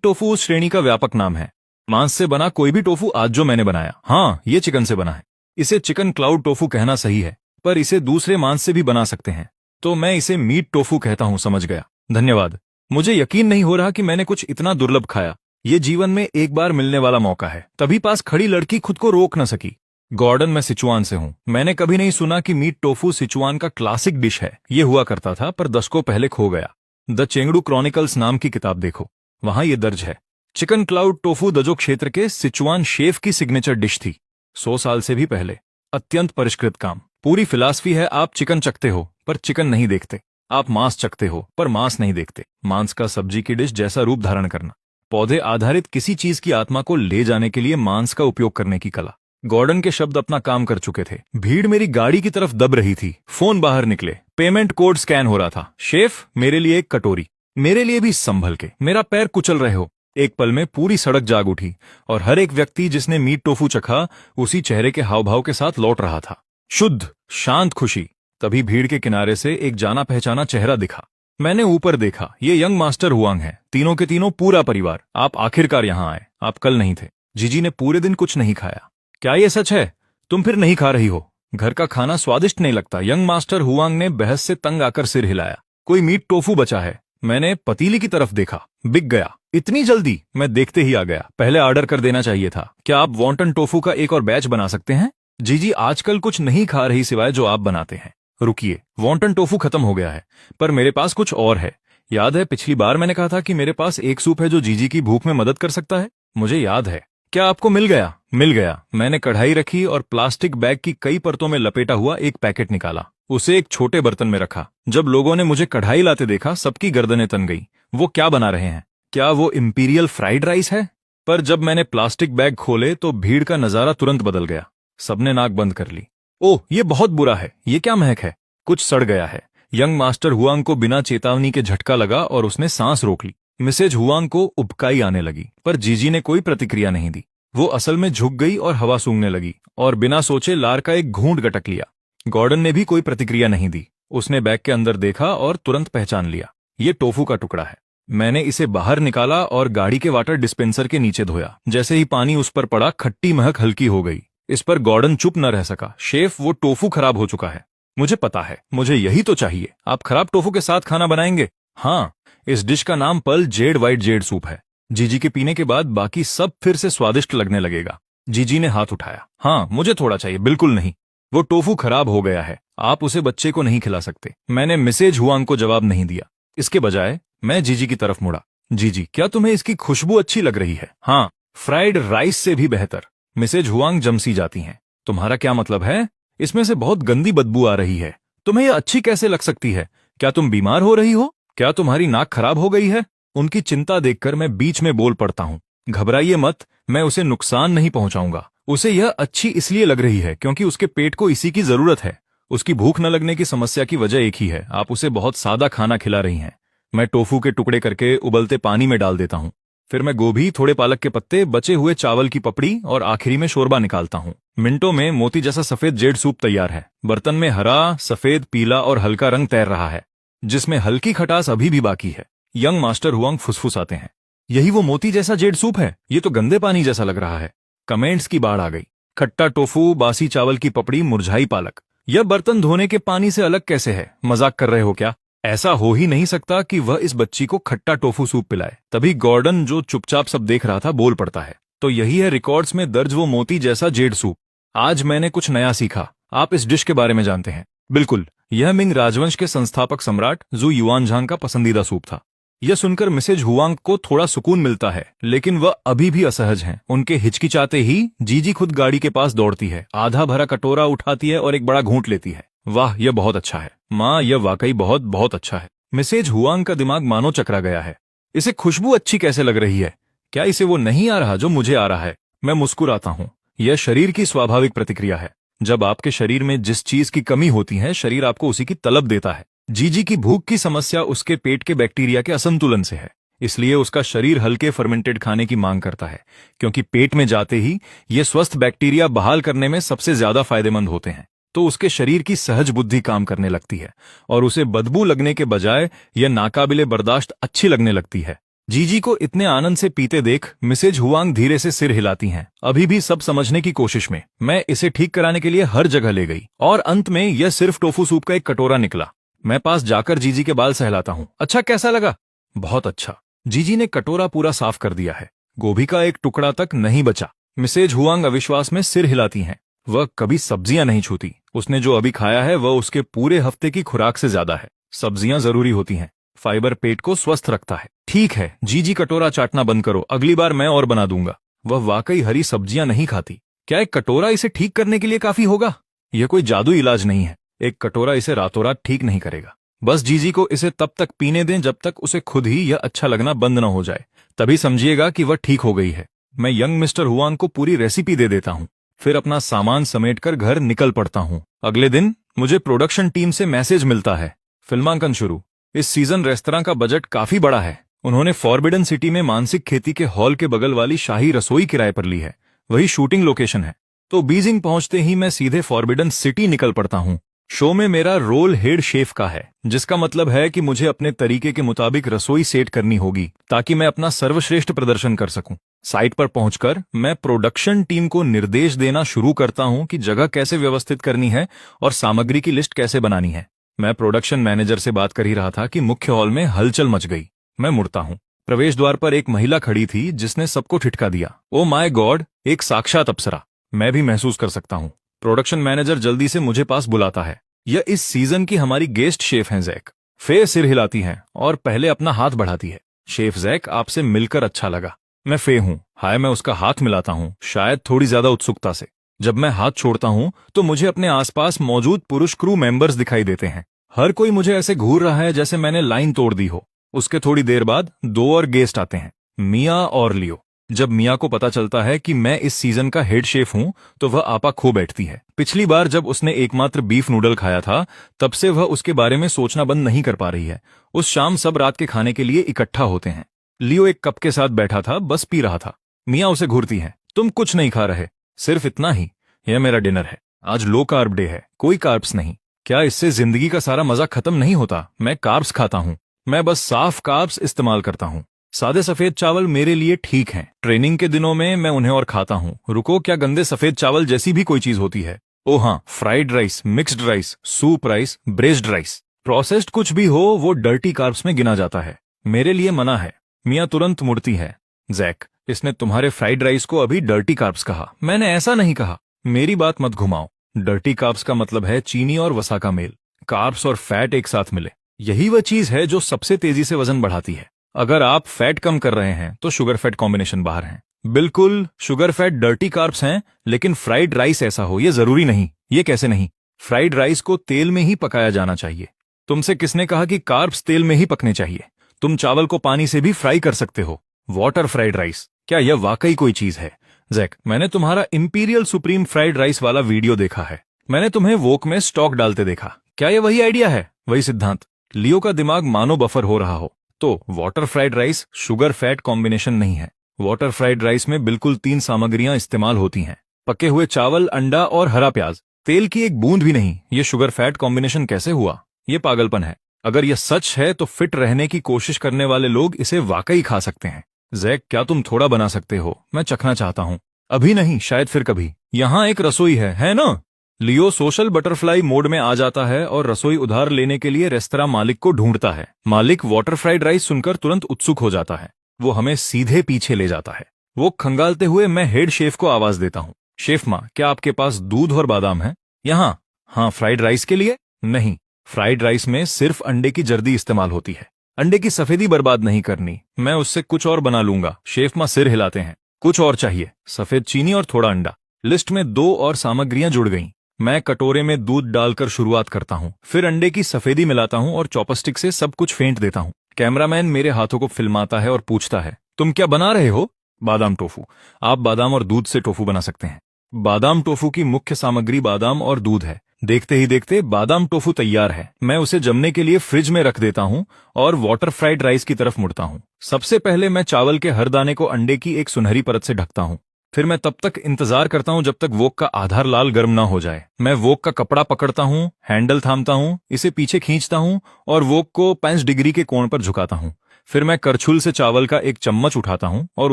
टोफू उस श्रेणी का व्यापक नाम है। मांस से बना कोई भी टोफू आज जो मैंने बनाया, हाँ, ये चिकन से बना है। इसे चिकन क्लाउड टोफू कहना सही है, पर इसे दूसरे मांस से भी बना सकते हैं, तो मैं इसे मीट टोफू कहता हूं। समझ गया? धन्यवाद। मुझे यकीन नहीं हो रहा कि मैंने कुछ इतना दुर्लभ खाया। ये जीवन में एक बार मिलने वाला मौका है। तभी पास खड़ी लड़की खुद को रोक न सकी। गॉर्डन, मैं सिचुआन से हूं। मैंने कभी नहीं सुना कि मीट टोफू सिचुआन का क्लासिक डिश है। ये हुआ करता था, पर दशकों पहले खो गया। द चेंगडू क्रॉनिकल्स नाम की किताब देखो, वहां ये दर्ज है। चिकन क्लाउड टोफू दजो क्षेत्र के सिचुआन शेफ की सिग्नेचर डिश थी। 100 साल से भी पहले। अत्यंत परिष्कृत काम। पूरी फिलॉसफी है, आप चिकन चखते हो पर चिकन नहीं देखते। आप मांस चखते हो पर मांस नहीं देखते। मांस का सब्जी की डिश जैसा रूप धारण करना। पौधे आधारित किसी चीज की आत्मा को ले जाने के लिए मांस का उपयोग करने की कला। गॉर्डन के शब्द अपना काम कर चुके थे। भीड़ मेरी गाड़ी की तरफ दब रही थी। फोन बाहर निकले। पेमेंट कोड स्कैन हो रहा था। शेफ, मेरे लिए एक कटोरी। मेरे लिए भी संभल के। मेरा पैर कुचल रहे हो। एक पल में पूरी सड़क जाग उठी और हर एक व्यक्ति जिसने मीट टोफू चखा उसी चेहरे के हाव भाव के साथ लौट रहा था। शुद्ध शांत खुशी। तभी भीड़ के किनारे से एक जाना पहचाना चेहरा दिखा। मैंने ऊपर देखा। ये यंग मास्टर हुआंग है। तीनों के तीनों पूरा परिवार। आप आखिरकार यहाँ आए। आप कल नहीं थे। जीजी ने पूरे दिन कुछ नहीं खाया। क्या ये सच है? तुम फिर नहीं खा रही हो? घर का खाना स्वादिष्ट नहीं लगता? यंग मास्टर हुआंग ने बहस से तंग आकर सिर हिलाया। कोई मीट टोफू बचा है? मैंने पतीली की तरफ देखा। बिक गया। इतनी जल्दी? मैं देखते ही आ गया। पहले ऑर्डर कर देना चाहिए था। क्या आप वॉन्टन टोफू का एक और बैच बना सकते हैं? जीजी आजकल कुछ नहीं खा रही सिवाय जो आप बनाते हैं। रुकिए, वॉन्टन टोफू खत्म हो गया है, पर मेरे पास कुछ और है। याद है पिछली बार मैंने कहा था कि मेरे पास एक सूप है जो जीजी की भूख में मदद कर सकता है? मुझे याद है। क्या आपको मिल गया? मिल गया। मैंने कढ़ाई रखी और प्लास्टिक बैग की कई परतों में लपेटा हुआ एक पैकेट निकाला। उसे एक छोटे बर्तन में रखा। जब लोगों ने मुझे कढ़ाई लाते देखा, सबकी गर्दनें तन गई। वो क्या बना रहे हैं? क्या वो इंपीरियल फ्राइड राइस है? पर जब मैंने प्लास्टिक बैग खोले तो भीड़ का नजारा तुरंत बदल गया। सबने नाक बंद कर ली। ओह, ये बहुत बुरा है। ये क्या महक है? कुछ सड़ गया है। यंग मास्टर हुआंग को बिना चेतावनी के झटका लगा और उसने सांस रोक ली। मिसेज हुआंग को उबकाई आने लगी, पर जीजी ने कोई प्रतिक्रिया नहीं दी। वो असल में झुक गई और हवा सूंघने लगी और बिना सोचे लार का एक घूंट गटक लिया। गॉर्डन ने भी कोई प्रतिक्रिया नहीं दी। उसने बैग के अंदर देखा और तुरंत पहचान लिया। ये टोफू का टुकड़ा है। मैंने इसे बाहर निकाला और गाड़ी के वाटर डिस्पेंसर के नीचे धोया। जैसे ही पानी उस पर पड़ा, खट्टी महक हल्की हो गई। इस पर गॉर्डन चुप न रह सका। शेफ, वो टोफू खराब हो चुका है। मुझे पता है, मुझे यही तो चाहिए। आप खराब टोफू के साथ खाना बनाएंगे? हाँ, इस डिश का नाम pearl jade white jade soup है। जीजी के पीने के बाद बाकी सब फिर से स्वादिष्ट लगने लगेगा। जीजी ने हाथ उठाया। हाँ, मुझे थोड़ा चाहिए। बिल्कुल नहीं, वो टोफू खराब हो गया है। आप उसे बच्चे को नहीं खिला सकते। मैंने मिसेज हुआंग को जवाब नहीं दिया। इसके बजाय मैं जीजी की तरफ मुड़ा। जीजी, क्या तुम्हें इसकी खुशबू अच्छी लग रही है? हाँ, फ्राइड राइस से भी बेहतर। मिसेज हुआंग जमसी जाती हैं। तुम्हारा क्या मतलब है? इसमें से बहुत गंदी बदबू आ रही है। तुम्हें यह अच्छी कैसे लग सकती है? क्या तुम बीमार हो रही हो? क्या तुम्हारी नाक खराब हो गई है? उनकी चिंता देखकर मैं बीच में बोल पड़ता हूँ। घबराइए मत, मैं उसे नुकसान नहीं पहुंचाऊंगा। उसे यह अच्छी इसलिए लग रही है क्योंकि उसके पेट को इसी की जरूरत है। उसकी भूख न लगने की समस्या की वजह एक ही है, आप उसे बहुत सादा खाना खिला रही हैं। मैं टोफू के टुकड़े करके उबलते पानी में डाल देता हूँ। फिर मैं गोभी, थोड़े पालक के पत्ते, बचे हुए चावल की पपड़ी और आखिरी में शोरबा निकालता हूँ। मिनटों में मोती जैसा सफेद जेड सूप तैयार है। बर्तन में हरा, सफेद, पीला और हल्का रंग तैर रहा है, जिसमें हल्की खटास अभी भी बाकी है। यंग मास्टर हुआंग फुसफुसाते हैं। यही वो मोती जैसा जेड सूप है? ये तो गंदे पानी जैसा लग रहा है। कमेंट्स की बाढ़ आ गई। खट्टा टोफू, बासी चावल की पपड़ी, मुरझाई पालक। यह बर्तन धोने के पानी से अलग कैसे है? मजाक कर रहे हो क्या? ऐसा हो ही नहीं सकता कि वह इस बच्ची को खट्टा टोफू सूप पिलाए। तभी गॉर्डन, जो चुपचाप सब देख रहा था, बोल पड़ता है। तो यही है रिकॉर्ड्स में दर्ज वो मोती जैसा जेड सूप। आज मैंने कुछ नया सीखा। आप इस डिश के बारे में जानते हैं? बिल्कुल, यह मिंग राजवंश के संस्थापक सम्राट जू युआनझांग का पसंदीदा सूप था। यह सुनकर मिसेज हुआंग को थोड़ा सुकून मिलता है, लेकिन वह अभी भी असहज हैं। उनके हिचकिचाते ही जीजी खुद गाड़ी के पास दौड़ती है, आधा भरा कटोरा उठाती है और एक बड़ा घूंट लेती है। वाह, यह बहुत अच्छा है माँ, यह वाकई बहुत बहुत अच्छा है। मिसेज हुआंग का दिमाग मानो चकरा गया है। इसे खुशबू अच्छी कैसे लग रही है? क्या इसे वो नहीं आ रहा जो मुझे आ रहा है? मैं मुस्कुराता हूँ। यह शरीर की स्वाभाविक प्रतिक्रिया है। जब आपके शरीर में जिस चीज की कमी होती है, शरीर आपको उसी की तलब देता है। जीजी की भूख की समस्या उसके पेट के बैक्टीरिया के असंतुलन से है, इसलिए उसका शरीर हल्के फर्मेंटेड खाने की मांग करता है, क्योंकि पेट में जाते ही ये स्वस्थ बैक्टीरिया बहाल करने में सबसे ज्यादा फायदेमंद होते हैं। तो उसके शरीर की सहज बुद्धि काम करने लगती है और उसे बदबू लगने के बजाय यह नाकाबिले बर्दाश्त अच्छी लगने लगती है। जीजी को इतने आनंद से पीते देख मिसेज हुआंग धीरे से सिर हिलाती हैं, अभी भी सब समझने की कोशिश में। मैं इसे ठीक कराने के लिए हर जगह ले गई और अंत में यह सिर्फ टोफू सूप का एक कटोरा निकला। मैं पास जाकर जीजी के बाल सहलाता हूँ। अच्छा, कैसा लगा? बहुत अच्छा। जीजी ने कटोरा पूरा साफ कर दिया है, गोभी का एक टुकड़ा तक नहीं बचा। मिसेज हुआंग अविश्वास में सिर हिलाती हैं। वह कभी सब्जियां नहीं छूती। उसने जो अभी खाया है वह उसके पूरे हफ्ते की खुराक से ज्यादा है। सब्जियां जरूरी होती हैं, फाइबर पेट को स्वस्थ रखता है। ठीक है जीजी, कटोरा चाटना बंद करो, अगली बार मैं और बना दूंगा। वह वाकई हरी सब्जियां नहीं खाती। क्या एक कटोरा इसे ठीक करने के लिए काफी होगा? यह कोई जादू इलाज नहीं है। एक कटोरा इसे रातों रात ठीक नहीं करेगा। बस जीजी को इसे तब तक पीने दें जब तक उसे खुद ही यह अच्छा लगना बंद न हो जाए। तभी समझिएगा कि वह ठीक हो गई है। मैं यंग मिस्टर हुआंग को पूरी रेसिपी दे देता हूँ, फिर अपना सामान समेटकर घर निकल पड़ता हूँ। अगले दिन मुझे प्रोडक्शन टीम से मैसेज मिलता है, फिल्मांकन शुरू। इस सीजन रेस्तरां का बजट काफी बड़ा है। उन्होंने फॉरबिडन सिटी में मानसिक खेती के हॉल के बगल वाली शाही रसोई किराए पर ली है, वही शूटिंग लोकेशन है। तो बीजिंग पहुंचते ही मैं सीधे फॉरबिडन सिटी निकल पड़ता हूँ। शो में मेरा रोल हेड शेफ का है, जिसका मतलब है कि मुझे अपने तरीके के मुताबिक रसोई सेट करनी होगी ताकि मैं अपना सर्वश्रेष्ठ प्रदर्शन कर सकूं। साइट पर पहुंचकर मैं प्रोडक्शन टीम को निर्देश देना शुरू करता हूं कि जगह कैसे व्यवस्थित करनी है और सामग्री की लिस्ट कैसे बनानी है। मैं प्रोडक्शन मैनेजर से बात कर ही रहा था कि मुख्य हॉल में हलचल मच गई। मैं मुड़ता हूं। प्रवेश द्वार पर एक महिला खड़ी थी जिसने सबको ठिठका दिया। ओ माय गॉड, एक साक्षात अप्सरा। मैं भी महसूस कर सकता हूं। प्रोडक्शन मैनेजर जल्दी से मुझे पास बुलाता है। यह इस सीजन की हमारी गेस्ट शेफ हैं जैक। फे सिर हिलाती है और पहले अपना हाथ बढ़ाती है। शेफ जैक, आपसे मिलकर अच्छा लगा। मैं फे हूं। हाय, मैं उसका हाथ मिलाता हूं, शायद थोड़ी ज्यादा उत्सुकता से। जब मैं हाथ छोड़ता हूं तो मुझे अपने आसपास मौजूद पुरुष क्रू मेंबर्स दिखाई देते हैं। हर कोई मुझे ऐसे घूर रहा है जैसे मैंने लाइन तोड़ दी हो। उसके थोड़ी देर बाद 2 और गेस्ट आते हैं, मिया और लियो। जब मिया को पता चलता है कि मैं इस सीजन का हेड शेफ हूं तो वह आपा खो बैठती है। पिछली बार जब उसने एकमात्र बीफ नूडल खाया था, तब से वह उसके बारे में सोचना बंद नहीं कर पा रही है। उस शाम सब रात के खाने के लिए इकट्ठा होते हैं। लियो एक कप के साथ बैठा था, बस पी रहा था। मिया उसे घूरती है, तुम कुछ नहीं खा रहे? सिर्फ इतना ही, यह मेरा डिनर है। आज लो कार्ब डे है, कोई कार्ब्स नहीं। क्या इससे जिंदगी का सारा मजा खत्म नहीं होता? मैं कार्ब्स खाता हूँ। मैं बस साफ कार्ब्स इस्तेमाल करता हूँ। सादे सफेद चावल मेरे लिए ठीक हैं। ट्रेनिंग के दिनों में मैं उन्हें और खाता हूँ। रुको, क्या गंदे सफेद चावल जैसी भी कोई चीज होती है? ओ हाँ, fried rice, mixed rice, soup rice, braced rice. Processed कुछ भी हो वो डर्टी कार्ब्स में गिना जाता है। मेरे लिए मना है। मिया तुरंत मुड़ती है। जैक, इसने तुम्हारे फ्राइड राइस को अभी डर्टी कार्ब्स कहा। मैंने ऐसा नहीं कहा। मेरी बात मत घुमाओ। डर्टी कार्ब्स का मतलब है चीनी और वसा का मेल। कार्ब्स और फैट एक साथ मिले। यही वह चीज है जो सबसे तेजी से वजन बढ़ाती है। अगर आप फैट कम कर रहे हैं तो शुगर फैट कॉम्बिनेशन बाहर है। बिल्कुल, शुगर फैट डर्टी कार्ब्स हैं, लेकिन फ्राइड राइस ऐसा हो ये जरूरी नहीं। ये कैसे नहीं? फ्राइड राइस को तेल में ही पकाया जाना चाहिए। तुमसे किसने कहा कि कार्ब्स तेल में ही पकने चाहिए? तुम चावल को पानी से भी फ्राई कर सकते हो। वाटर फ्राइड राइस, क्या यह वाकई कोई चीज है? जैक, मैंने तुम्हारा इंपीरियल सुप्रीम फ्राइड राइस वाला वीडियो देखा है। मैंने तुम्हें वोक में स्टॉक डालते देखा। क्या यह वही आइडिया है, वही सिद्धांत? लियो का दिमाग मानो बफर हो रहा हो। तो water fried rice sugar fat combination नहीं है। वाटर फ्राइड राइस में बिल्कुल 3 सामग्रियां इस्तेमाल होती हैं, पके हुए चावल, अंडा और हरा प्याज। तेल की एक बूंद भी नहीं। ये शुगर फैट कॉम्बिनेशन कैसे हुआ? ये पागलपन है। अगर यह सच है तो फिट रहने की कोशिश करने वाले लोग इसे वाकई खा सकते हैं। जैक, क्या तुम थोड़ा बना सकते हो? मैं चखना चाहता हूँ। अभी नहीं, शायद फिर कभी। यहाँ एक रसोई है ना? लियो सोशल बटरफ्लाई मोड में आ जाता है और रसोई उधार लेने के लिए रेस्तरां मालिक को ढूंढता है। मालिक वाटर फ्राइड राइस सुनकर तुरंत उत्सुक हो जाता है। वो हमें सीधे पीछे ले जाता है। वो खंगालते हुए मैं हेड शेफ को आवाज देता हूँ, शेफ माँ, क्या आपके पास दूध और बादाम है? यहाँ? हाँ, फ्राइड राइस के लिए? नहीं, फ्राइड राइस में सिर्फ अंडे की जर्दी इस्तेमाल होती है। अंडे की सफेदी बर्बाद नहीं करनी। मैं उससे कुछ और बना लूंगा। शेफ माँ सिर हिलाते हैं। कुछ और चाहिए? सफेद चीनी और थोड़ा अंडा। लिस्ट में 2 और सामग्रियां जुड़ गईं। मैं कटोरे में दूध डालकर शुरुआत करता हूँ, फिर अंडे की सफेदी मिलाता हूँ और चॉपस्टिक से सब कुछ फेंट देता हूँ। कैमरामैन मेरे हाथों को फिल्माता है और पूछता है, तुम क्या बना रहे हो? बादाम टोफू। आप बादाम और दूध से टोफू बना सकते हैं। बादाम टोफू की मुख्य सामग्री बादाम और दूध है। देखते ही देखते बादाम टोफू तैयार है। मैं उसे जमने के लिए फ्रिज में रख देता हूँ और वाटर फ्राइड राइस की तरफ मुड़ता हूँ। सबसे पहले मैं चावल के हर दाने को अंडे की एक सुनहरी परत से ढकता हूँ। फिर मैं तब तक इंतजार करता हूं जब तक वोक का आधार लाल गर्म ना हो जाए। मैं वोक का कपड़ा पकड़ता हूं, हैंडल थामता हूं, इसे पीछे खींचता हूं और वोक को 5 डिग्री के कोण पर झुकाता हूं। फिर मैं करछुल से चावल का एक चम्मच उठाता हूं और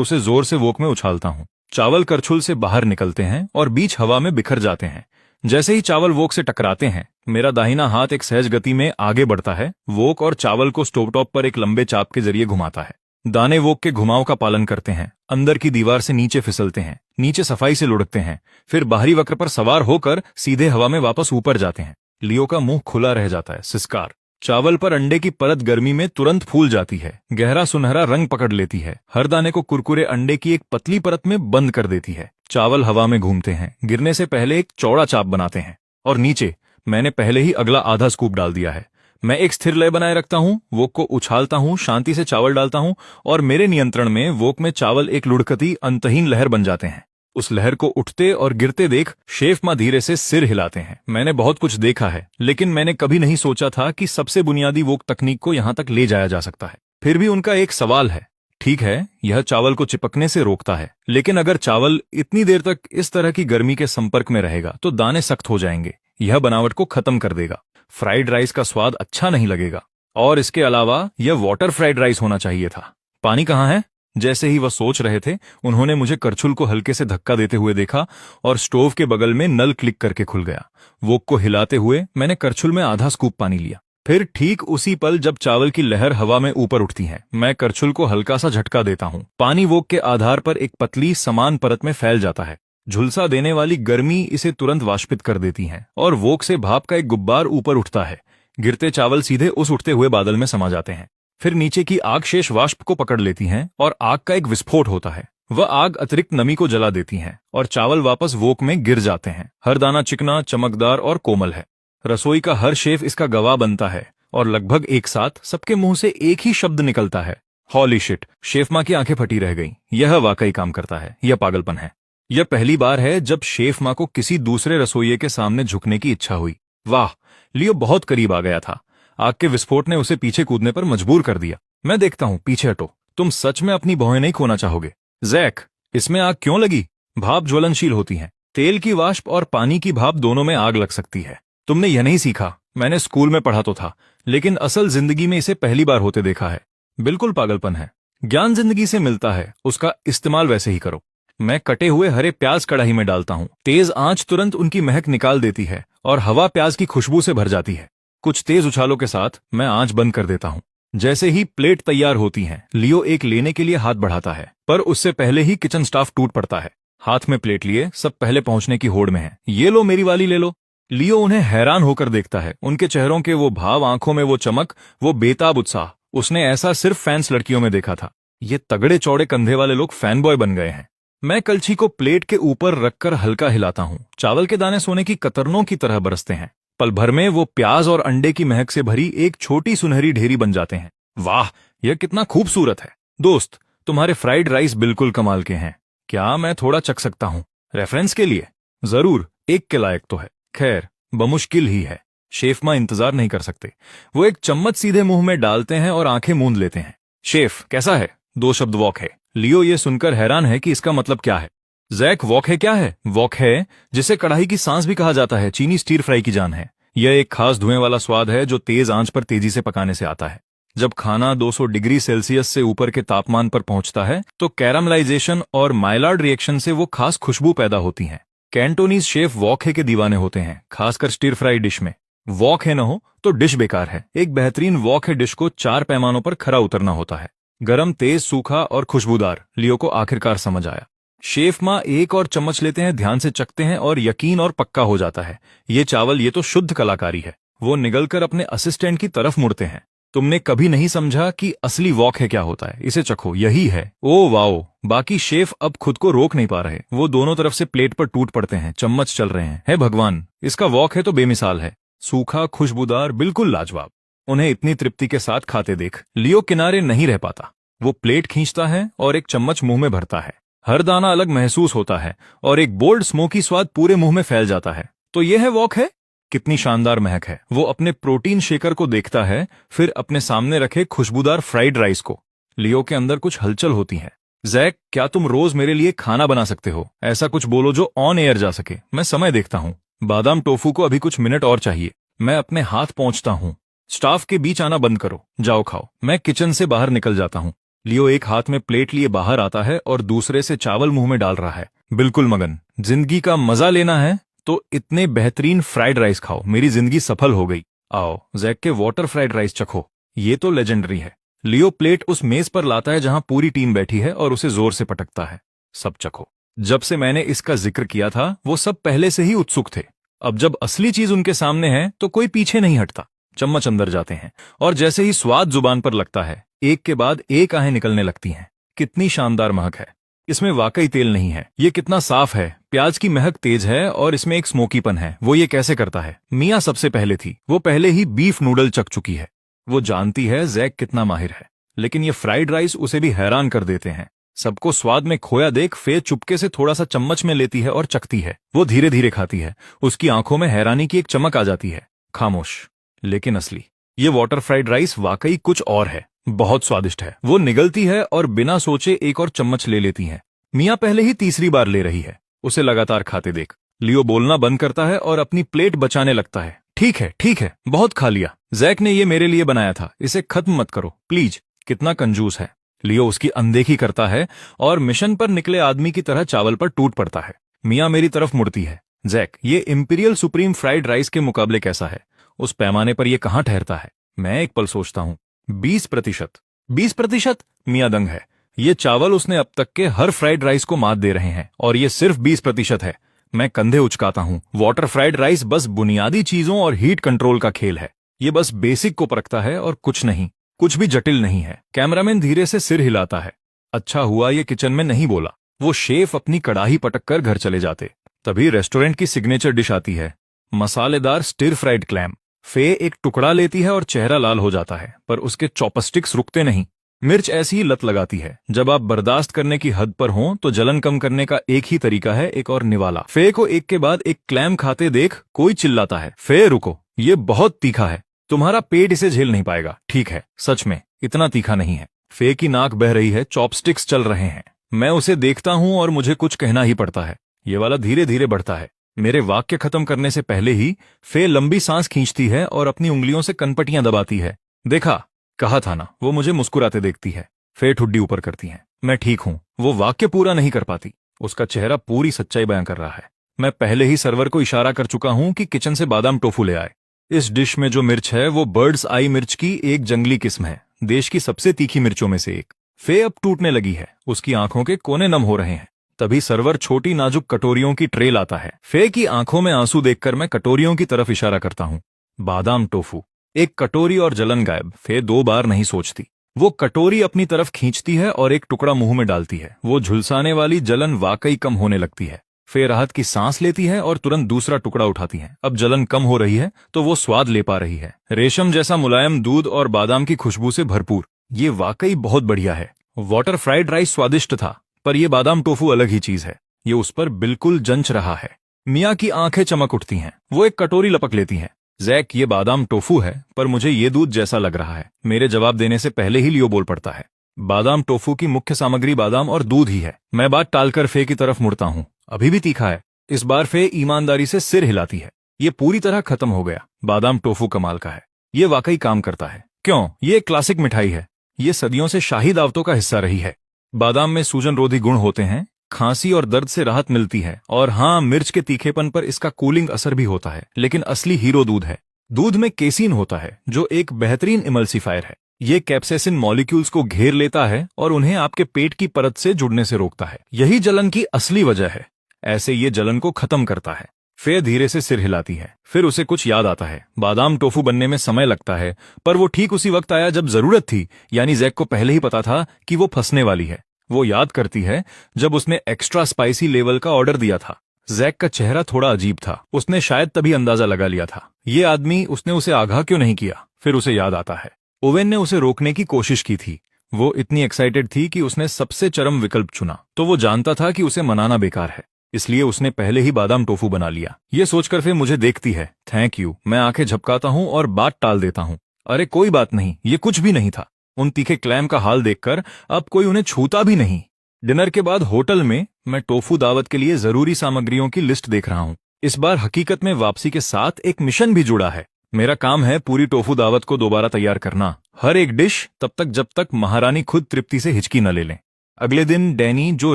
उसे जोर से वोक में उछालता हूं। चावल करछुल से बाहर निकलते हैं और बीच हवा में बिखर जाते हैं। जैसे ही चावल वोक से टकराते हैं, मेरा दाहिना हाथ एक सहज गति में आगे बढ़ता है, वोक और चावल को स्टोव टॉप पर एक लंबे चाप के जरिए घुमाता है। दाने वोक के घुमाव का पालन करते हैं, अंदर की दीवार से नीचे फिसलते हैं, नीचे सफाई से लुढ़कते हैं, फिर बाहरी वक्र पर सवार होकर सीधे हवा में वापस ऊपर जाते हैं। लियो का मुंह खुला रह जाता है। सिस्कार। चावल पर अंडे की परत गर्मी में तुरंत फूल जाती है, गहरा सुनहरा रंग पकड़ लेती है, हर दाने को कुरकुरे अंडे की एक पतली परत में बंद कर देती है। चावल हवा में घूमते हैं, गिरने से पहले एक चौड़ा चाप बनाते हैं। और नीचे मैंने पहले ही अगला आधा स्कूप डाल दिया है। मैं एक स्थिर लय बनाए रखता हूँ, वोक को उछालता हूँ, शांति से चावल डालता हूँ, और मेरे नियंत्रण में वोक में चावल एक लुढ़कती अंतहीन लहर बन जाते हैं। उस लहर को उठते और गिरते देख शेफ माँ धीरे से सिर हिलाते हैं। मैंने बहुत कुछ देखा है, लेकिन मैंने कभी नहीं सोचा था कि सबसे बुनियादी वोक तकनीक को यहाँ तक ले जाया जा सकता है। फिर भी उनका एक सवाल है। ठीक है, यह चावल को चिपकने से रोकता है, लेकिन अगर चावल इतनी देर तक इस तरह की गर्मी के संपर्क में रहेगा तो दाने सख्त हो जाएंगे। यह बनावट को खत्म कर देगा। फ्राइड राइस का स्वाद अच्छा नहीं लगेगा। और इसके अलावा यह वाटर फ्राइड राइस होना चाहिए था। पानी कहाँ है? जैसे ही वह सोच रहे थे, उन्होंने मुझे करछुल को हल्के से धक्का देते हुए देखा और स्टोव के बगल में नल क्लिक करके खुल गया। वोक को हिलाते हुए मैंने करछुल में आधा स्कूप पानी लिया। फिर ठीक उसी पल जब चावल की लहर हवा में ऊपर उठती है, मैं करछुल को हल्का सा झटका देता हूँ। पानी वोक के आधार पर एक पतली समान परत में फैल जाता है। झुलसा देने वाली गर्मी इसे तुरंत वाष्पित कर देती है और वोक से भाप का एक गुब्बार ऊपर उठता है। गिरते चावल सीधे उस उठते हुए बादल में समा जाते हैं। फिर नीचे की आग शेष वाष्प को पकड़ लेती हैं और आग का एक विस्फोट होता है। वह आग अतिरिक्त नमी को जला देती है और चावल वापस वोक में गिर जाते हैं। हर दाना चिकना, चमकदार और कोमल है। रसोई का हर शेफ इसका गवाह बनता है और लगभग एक साथ सबके मुंह से एक ही शब्द निकलता है, हॉली शिट। शेफ माँ की आंखें फटी रह गईं। यह वाकई काम करता है, यह पागलपन है। यह पहली बार है जब शेफ माँ को किसी दूसरे रसोइये के सामने झुकने की इच्छा हुई। वाह, लियो बहुत करीब आ गया था। आग के विस्फोट ने उसे पीछे कूदने पर मजबूर कर दिया। मैं देखता हूं, पीछे हटो। तुम सच में अपनी भौहें नहीं खोना चाहोगे? जैक, इसमें आग क्यों लगी? भाप ज्वलनशील होती है। तेल की वाष्प और पानी की भाप दोनों में आग लग सकती है। तुमने यह नहीं सीखा? मैंने स्कूल में पढ़ा तो था, लेकिन असल जिंदगी में इसे पहली बार होते देखा है। बिल्कुल पागलपन है। ज्ञान जिंदगी से मिलता है, उसका इस्तेमाल वैसे ही करो। मैं कटे हुए हरे प्याज कढ़ाई में डालता हूँ। तेज आंच तुरंत उनकी महक निकाल देती है और हवा प्याज की खुशबू से भर जाती है। कुछ तेज उछालों के साथ मैं आंच बंद कर देता हूँ। जैसे ही प्लेट तैयार होती है, लियो एक लेने के लिए हाथ बढ़ाता है, पर उससे पहले ही किचन स्टाफ टूट पड़ता है। हाथ में प्लेट लिए सब पहले पहुंचने की होड़ में है। ये लो, मेरी वाली ले लो। लियो उन्हें हैरान होकर देखता है। उनके चेहरों के वो भाव, आंखों में वो चमक, वो बेताब उत्साह, उसने ऐसा सिर्फ फैंस लड़कियों में देखा था। ये तगड़े चौड़े कंधे वाले लोग फैन बॉय बन गए हैं। मैं कलछी को प्लेट के ऊपर रखकर हल्का हिलाता हूँ। चावल के दाने सोने की कतरनों की तरह बरसते हैं। पल भर में वो प्याज और अंडे की महक से भरी एक छोटी सुनहरी ढेरी बन जाते हैं। वाह, यह कितना खूबसूरत है। दोस्त, तुम्हारे फ्राइड राइस बिल्कुल कमाल के हैं। क्या मैं थोड़ा चख सकता हूँ? रेफरेंस के लिए? जरूर, एक के लायक तो है। खैर, बमुश्किल ही है। शेफ माँ इंतजार नहीं कर सकते। वो एक चम्मच सीधे मुंह में डालते हैं और आंखें मूंद लेते हैं। शेफ, कैसा है? 2 शब्द वॉक है। लियो ये सुनकर हैरान है कि इसका मतलब क्या है। जैक, वॉक है क्या है? वॉक है, जिसे कढ़ाई की सांस भी कहा जाता है, चीनी स्टीर फ्राई की जान है। यह एक खास धुएं वाला स्वाद है जो तेज आंच पर तेजी से पकाने से आता है। जब खाना 200 डिग्री सेल्सियस से ऊपर के तापमान पर पहुंचता है तो कैरामलाइजेशन और माइलार्ड रिएक्शन से वो खास खुशबू पैदा होती है। कैंटोनीज शेफ वॉक है के दीवाने होते हैं, खासकर स्टीर फ्राई डिश में। वॉक है न हो तो डिश बेकार है। एक बेहतरीन वॉक है डिश को 4 पैमानों पर खरा उतरना होता है। गरम, तेज, सूखा और खुशबूदार। लियो को आखिरकार समझ आया। शेफ माँ एक और चम्मच लेते हैं, ध्यान से चखते हैं और यकीन और पक्का हो जाता है, ये चावल, ये तो शुद्ध कलाकारी है। वो निगलकर अपने असिस्टेंट की तरफ मुड़ते हैं। तुमने कभी नहीं समझा कि असली वॉक है क्या होता है? इसे चखो, यही है। Oh wow. बाकी शेफ अब खुद को रोक नहीं पा रहे। वो दोनों तरफ से प्लेट पर टूट पड़ते हैं। चम्मच चल रहे हैं। हे भगवान, इसका वॉक है तो बेमिसाल है। सूखा, खुशबूदार, बिल्कुल लाजवाब। उन्हें इतनी तृप्ति के साथ खाते देख लियो किनारे नहीं रह पाता। वो प्लेट खींचता है और एक चम्मच मुंह में भरता है। हर दाना अलग महसूस होता है और एक बोल्ड स्मोकी स्वाद पूरे मुंह में फैल जाता है। तो यह है वॉक है? कितनी शानदार महक है। वो अपने प्रोटीन शेकर को देखता है, फिर अपने सामने रखे खुशबूदार फ्राइड राइस को। लियो के अंदर कुछ हलचल होती है। जैक, क्या तुम रोज मेरे लिए खाना बना सकते हो? ऐसा कुछ बोलो जो ऑन एयर जा सके। मैं समय देखता हूँ। बादाम टोफू को अभी कुछ मिनट और चाहिए। मैं अपने हाथ पहुंचता हूँ। स्टाफ के बीच आना बंद करो, जाओ खाओ। मैं किचन से बाहर निकल जाता हूँ। लियो एक हाथ में प्लेट लिए बाहर आता है और दूसरे से चावल मुंह में डाल रहा है, बिल्कुल मगन। जिंदगी का मजा लेना है तो इतने बेहतरीन फ्राइड राइस खाओ। मेरी जिंदगी सफल हो गई। आओ, जैक के वाटर फ्राइड राइस चखो। ये तो लेजेंडरी है। लियो प्लेट उस मेज पर लाता है जहां पूरी टीम बैठी है और उसे जोर से पटकता है। सब चखो। जब से मैंने इसका जिक्र किया था वो सब पहले से ही उत्सुक थे। अब जब असली चीज उनके सामने है तो कोई पीछे नहीं हटता। चम्मच अंदर जाते हैं और जैसे ही स्वाद जुबान पर लगता है, एक के बाद एक आहें निकलने लगती हैं। कितनी शानदार महक है। इसमें वाकई तेल नहीं है। ये कितना साफ है। प्याज की महक तेज है और इसमें एक स्मोकीपन है। वो ये कैसे करता है? मियाँ सबसे पहले थी। वो पहले ही बीफ नूडल चख चुकी है। वो जानती है जैक कितना माहिर है, लेकिन ये फ्राइड राइस उसे भी हैरान कर देते हैं। सबको स्वाद में खोया देख फे चुपके से थोड़ा सा चम्मच में लेती है और चखती है। वो धीरे धीरे खाती है। उसकी आंखों में हैरानी की एक चमक आ जाती है। खामोश लेकिन असली। ये वाटर फ्राइड राइस वाकई कुछ और है। बहुत स्वादिष्ट है। वो निगलती है और बिना सोचे एक और चम्मच ले लेती है। मियाँ पहले ही तीसरी बार ले रही है। उसे लगातार खाते देख लियो बोलना बंद करता है और अपनी प्लेट बचाने लगता है। ठीक है, बहुत खा लिया। जैक ने ये मेरे लिए बनाया था, इसे खत्म मत करो प्लीज। कितना कंजूस है। लियो उसकी अनदेखी करता है और मिशन पर निकले आदमी की तरह चावल पर टूट पड़ता है। मियाँ मेरी तरफ मुड़ती है। जैक, ये इंपीरियल सुप्रीम फ्राइड राइस के मुकाबले कैसा है? उस पैमाने पर यह कहां ठहरता है? मैं एक पल सोचता हूं। 20%। 20%? मियाँ दंग है। ये चावल उसने अब तक के हर फ्राइड राइस को मात दे रहे हैं और ये सिर्फ 20% है। मैं कंधे उचकाता हूं। वाटर फ्राइड राइस बस बुनियादी चीजों और हीट कंट्रोल का खेल है। ये बस बेसिक को परखता है और कुछ नहीं। कुछ भी जटिल नहीं है। कैमरामैन धीरे से सिर हिलाता है। अच्छा हुआ ये किचन में नहीं बोला। वो शेफ अपनी कड़ाही पटक कर घर चले जाते। तभी रेस्टोरेंट की सिग्नेचर डिश आती है, मसालेदार स्टिर फ्राइड क्लैम। फे एक टुकड़ा लेती है और चेहरा लाल हो जाता है, पर उसके चॉपस्टिक्स रुकते नहीं। मिर्च ऐसी ही लत लगाती है। जब आप बर्दाश्त करने की हद पर हों तो जलन कम करने का एक ही तरीका है, एक और निवाला। फे को एक के बाद एक क्लैम खाते देख कोई चिल्लाता है, फे रुको, ये बहुत तीखा है, तुम्हारा पेट इसे झेल नहीं पाएगा। ठीक है, सच में इतना तीखा नहीं है। फे की नाक बह रही है, चॉपस्टिक्स चल रहे हैं। मैं उसे देखता हूं और मुझे कुछ कहना ही पड़ता है। ये वाला धीरे धीरे बढ़ता है। मेरे वाक्य खत्म करने से पहले ही फे लंबी सांस खींचती है और अपनी उंगलियों से कनपटियां दबाती है। देखा, कहा था ना। वो मुझे मुस्कुराते देखती है। फे ठुड्डी ऊपर करती है। मैं ठीक हूं। वो वाक्य पूरा नहीं कर पाती। उसका चेहरा पूरी सच्चाई बयां कर रहा है। मैं पहले ही सर्वर को इशारा कर चुका हूं कि किचन से बादाम टोफू ले आए। इस डिश में जो मिर्च है वो बर्ड्स आई मिर्च की एक जंगली किस्म है, देश की सबसे तीखी मिर्चों में से एक। फे अब टूटने लगी है। उसकी आंखों के कोने नम हो रहे हैं। तभी सर्वर छोटी नाजुक कटोरियों की ट्रे लाता है। फे की आंखों में आंसू देखकर मैं कटोरियों की तरफ इशारा करता हूं। बादाम टोफू। एक कटोरी और जलन गायब। फे 2 बार नहीं सोचती। वो कटोरी अपनी तरफ खींचती है और एक टुकड़ा मुंह में डालती है। वो झुलसाने वाली जलन वाकई कम होने लगती है। फे राहत की सांस लेती है और तुरंत दूसरा टुकड़ा उठाती है। अब जलन कम हो रही है तो वो स्वाद ले पा रही है। रेशम जैसा मुलायम दूध और बादाम की खुशबू से भरपूर। ये वाकई बहुत बढ़िया है। वाटर फ्राइड राइस स्वादिष्ट था, पर यह बादाम टोफू अलग ही चीज है। ये उस पर बिल्कुल जंच रहा है। मियाँ की आंखें चमक उठती हैं। वो एक कटोरी लपक लेती हैं। जैक, ये बादाम टोफू है, पर मुझे ये दूध जैसा लग रहा है। मेरे जवाब देने से पहले ही लियो बोल पड़ता है। बादाम टोफू की मुख्य सामग्री बादाम और दूध ही है। मैं बात टालकर फे की तरफ मुड़ता हूं। अभी भी तीखा है। इस बार फे ईमानदारी से सिर हिलाती है। ये पूरी तरह खत्म हो गया। बादाम टोफू कमाल का है। ये वाकई काम करता है। क्यों? ये एक क्लासिक मिठाई है। ये सदियों से शाही दावतों का हिस्सा रही है। बादाम में सूजन रोधी गुण होते हैं, खांसी और दर्द से राहत मिलती है, और हाँ, मिर्च के तीखेपन पर इसका कूलिंग असर भी होता है। लेकिन असली हीरो दूध है। दूध में केसीन होता है, जो एक बेहतरीन इमल्सिफायर है। ये कैप्सेसिन मॉलिक्यूल्स को घेर लेता है और उन्हें आपके पेट की परत से जुड़ने से रोकता है। यही जलन की असली वजह है। ऐसे ये जलन को खत्म करता है। फे धीरे से सिर हिलाती है। फिर उसे कुछ याद आता है। बादाम टोफू बनने में समय लगता है, पर वो ठीक उसी वक्त आया जब जरूरत थी। यानी जैक को पहले ही पता था कि वो फंसने वाली है। वो याद करती है जब उसने एक्स्ट्रा स्पाइसी लेवल का ऑर्डर दिया था। जैक का चेहरा थोड़ा अजीब था। उसने शायद तभी अंदाजा लगा लिया था। ये आदमी, उसने उसे आगाह क्यों नहीं किया? फिर उसे याद आता है, ओवेन ने उसे रोकने की कोशिश की थी। वो इतनी एक्साइटेड थी कि उसने सबसे चरम विकल्प चुना। तो वो जानता था कि उसे मनाना बेकार है, इसलिए उसने पहले ही बादाम टोफू बना लिया। ये सोचकर फिर मुझे देखती है। Thank you. मैं आंखें झपकाता हूं और बात टाल देता हूं। अरे कोई बात नहीं, ये कुछ भी नहीं था। उन तीखे क्लैम का हाल देखकर अब कोई उन्हें छूता भी नहीं। डिनर के बाद होटल में मैं टोफू दावत के लिए जरूरी सामग्रियों की लिस्ट देख रहा हूं। इस बार हकीकत में वापसी के साथ एक मिशन भी जुड़ा है। मेरा काम है पूरी टोफू दावत को दोबारा तैयार करना, हर एक डिश, तब तक जब तक महारानी खुद तृप्ति से हिचकी न ले लें। अगले दिन डैनी, जो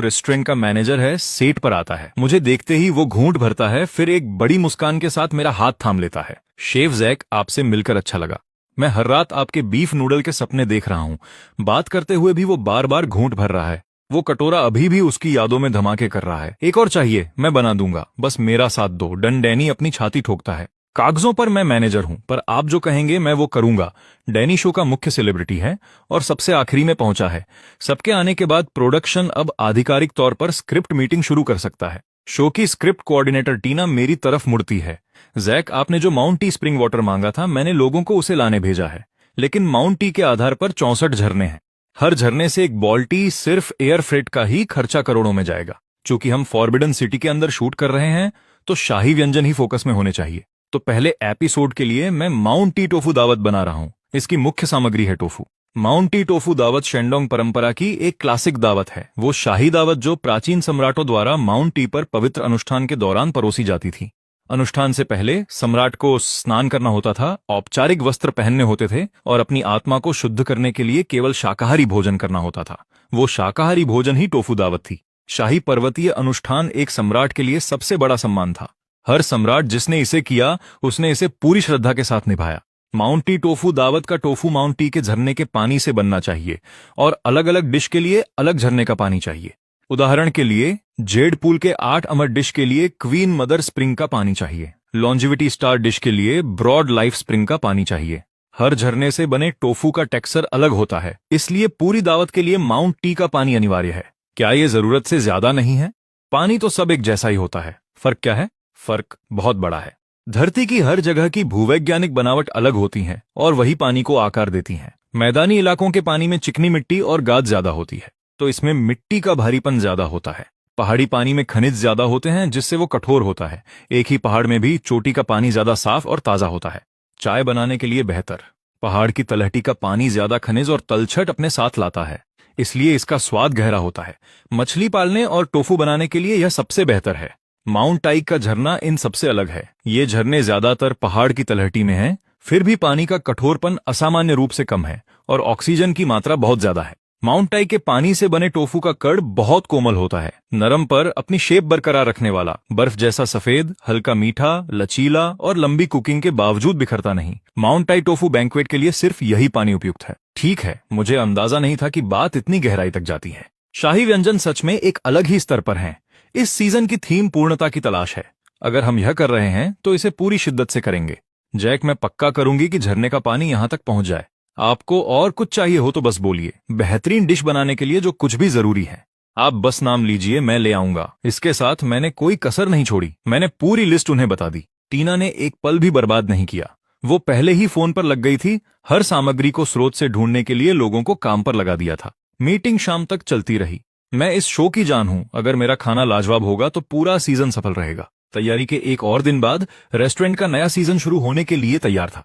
रेस्टोरेंट का मैनेजर है, सेट पर आता है। मुझे देखते ही वो घूंट भरता है, फिर एक बड़ी मुस्कान के साथ मेरा हाथ थाम लेता है। शेफ जैक, आपसे मिलकर अच्छा लगा। मैं हर रात आपके बीफ नूडल के सपने देख रहा हूं। बात करते हुए भी वो बार बार घूंट भर रहा है। वो कटोरा अभी भी उसकी यादों में धमाके कर रहा है। एक और चाहिए, मैं बना दूंगा, बस मेरा साथ दो। डन। डैनी अपनी छाती ठोकता है। कागजों पर मैं मैनेजर हूं, पर आप जो कहेंगे मैं वो करूंगा। डैनी शो का मुख्य सेलिब्रिटी है और सबसे आखिरी में पहुंचा है। सबके आने के बाद प्रोडक्शन अब आधिकारिक तौर पर स्क्रिप्ट मीटिंग शुरू कर सकता है। शो की स्क्रिप्ट कोऑर्डिनेटर टीना मेरी तरफ मुड़ती है। जैक, आपने जो माउंट टी स्प्रिंग वाटर मांगा था, मैंने लोगों को उसे लाने भेजा है, लेकिन माउंट टी के आधार पर 64 झरने हैं। हर झरने से एक बॉल्टी, सिर्फ एयर फ्रेट का ही खर्चा करोड़ों में जाएगा। चूंकि हम फॉरबिडन सिटी के अंदर शूट कर रहे हैं, तो शाही व्यंजन ही फोकस में होने चाहिए। तो पहले एपिसोड के लिए मैं माउंट टी टोफू दावत बना रहा हूं। इसकी मुख्य सामग्री है टोफू। माउंट टी टोफू दावत शेंडोंग परंपरा की एक क्लासिक दावत है, वो शाही दावत जो प्राचीन सम्राटों द्वारा माउंट टी पर पवित्र अनुष्ठान के दौरान परोसी जाती थी। अनुष्ठान से पहले सम्राट को स्नान करना होता था, औपचारिक वस्त्र पहनने होते थे और अपनी आत्मा को शुद्ध करने के लिए केवल शाकाहारी भोजन करना होता था। वो शाकाहारी भोजन ही टोफू दावत थी। शाही पर्वतीय अनुष्ठान एक सम्राट के लिए सबसे बड़ा सम्मान था। हर सम्राट जिसने इसे किया, उसने इसे पूरी श्रद्धा के साथ निभाया। माउंट टी टोफू दावत का टोफू माउंट टी के झरने के पानी से बनना चाहिए और अलग अलग डिश के लिए अलग झरने का पानी चाहिए। उदाहरण के लिए, जेड पूल के 8 अमर डिश के लिए क्वीन मदर स्प्रिंग का पानी चाहिए। लॉन्जिविटी स्टार डिश के लिए ब्रॉड लाइफ स्प्रिंग का पानी चाहिए। हर झरने से बने टोफू का टेक्सचर अलग होता है, इसलिए पूरी दावत के लिए माउंट टी का पानी अनिवार्य है। क्या ये जरूरत से ज्यादा नहीं है? पानी तो सब एक जैसा ही होता है। फर्क क्या है? फर्क बहुत बड़ा है। धरती की हर जगह की भूवैज्ञानिक बनावट अलग होती है और वही पानी को आकार देती है। मैदानी इलाकों के पानी में चिकनी मिट्टी और गाद ज्यादा होती है, तो इसमें मिट्टी का भारीपन ज्यादा होता है। पहाड़ी पानी में खनिज ज्यादा होते हैं, जिससे वो कठोर होता है। एक ही पहाड़ में भी चोटी का पानी ज्यादा साफ और ताजा होता है। चाय बनाने के लिए बेहतर। पहाड़ की तलहटी का पानी ज्यादा खनिज और तलछट अपने साथ लाता है, इसलिए इसका स्वाद गहरा होता है। मछली पालने और टोफू बनाने के लिए यह सबसे बेहतर है। माउंट टाइग का झरना इन सबसे अलग है। ये झरने ज्यादातर पहाड़ की तलहटी में हैं, फिर भी पानी का कठोरपन असामान्य रूप से कम है और ऑक्सीजन की मात्रा बहुत ज्यादा है। माउंट टाई के पानी से बने टोफू का कड़ बहुत कोमल होता है, नरम पर अपनी शेप बरकरार रखने वाला, बर्फ जैसा सफेद, हल्का मीठा, लचीला और लंबी कुकिंग के बावजूद बिखरता नहीं। माउंट टाई टोफू बैंक्वेट के लिए सिर्फ यही पानी उपयुक्त है। ठीक है, मुझे अंदाजा नहीं था कि बात इतनी गहराई तक जाती है। शाही व्यंजन सच में एक अलग ही स्तर पर हैं। इस सीजन की थीम पूर्णता की तलाश है। अगर हम यह कर रहे हैं तो इसे पूरी शिद्दत से करेंगे। जैक, मैं पक्का करूंगी कि झरने का पानी यहां तक पहुंच जाए। आपको और कुछ चाहिए हो तो बस बोलिए। बेहतरीन डिश बनाने के लिए जो कुछ भी जरूरी है, आप बस नाम लीजिए, मैं ले आऊंगा। इसके साथ मैंने कोई कसर नहीं छोड़ी। मैंने पूरी लिस्ट उन्हें बता दी। टीना ने एक पल भी बर्बाद नहीं किया। वो पहले ही फोन पर लग गई थी। हर सामग्री को स्रोत से ढूंढने के लिए लोगों को काम पर लगा दिया था। मीटिंग शाम तक चलती रही। मैं इस शो की जान हूं। अगर मेरा खाना लाजवाब होगा तो पूरा सीजन सफल रहेगा। तैयारी के एक और दिन बाद रेस्टोरेंट का नया सीजन शुरू होने के लिए तैयार था।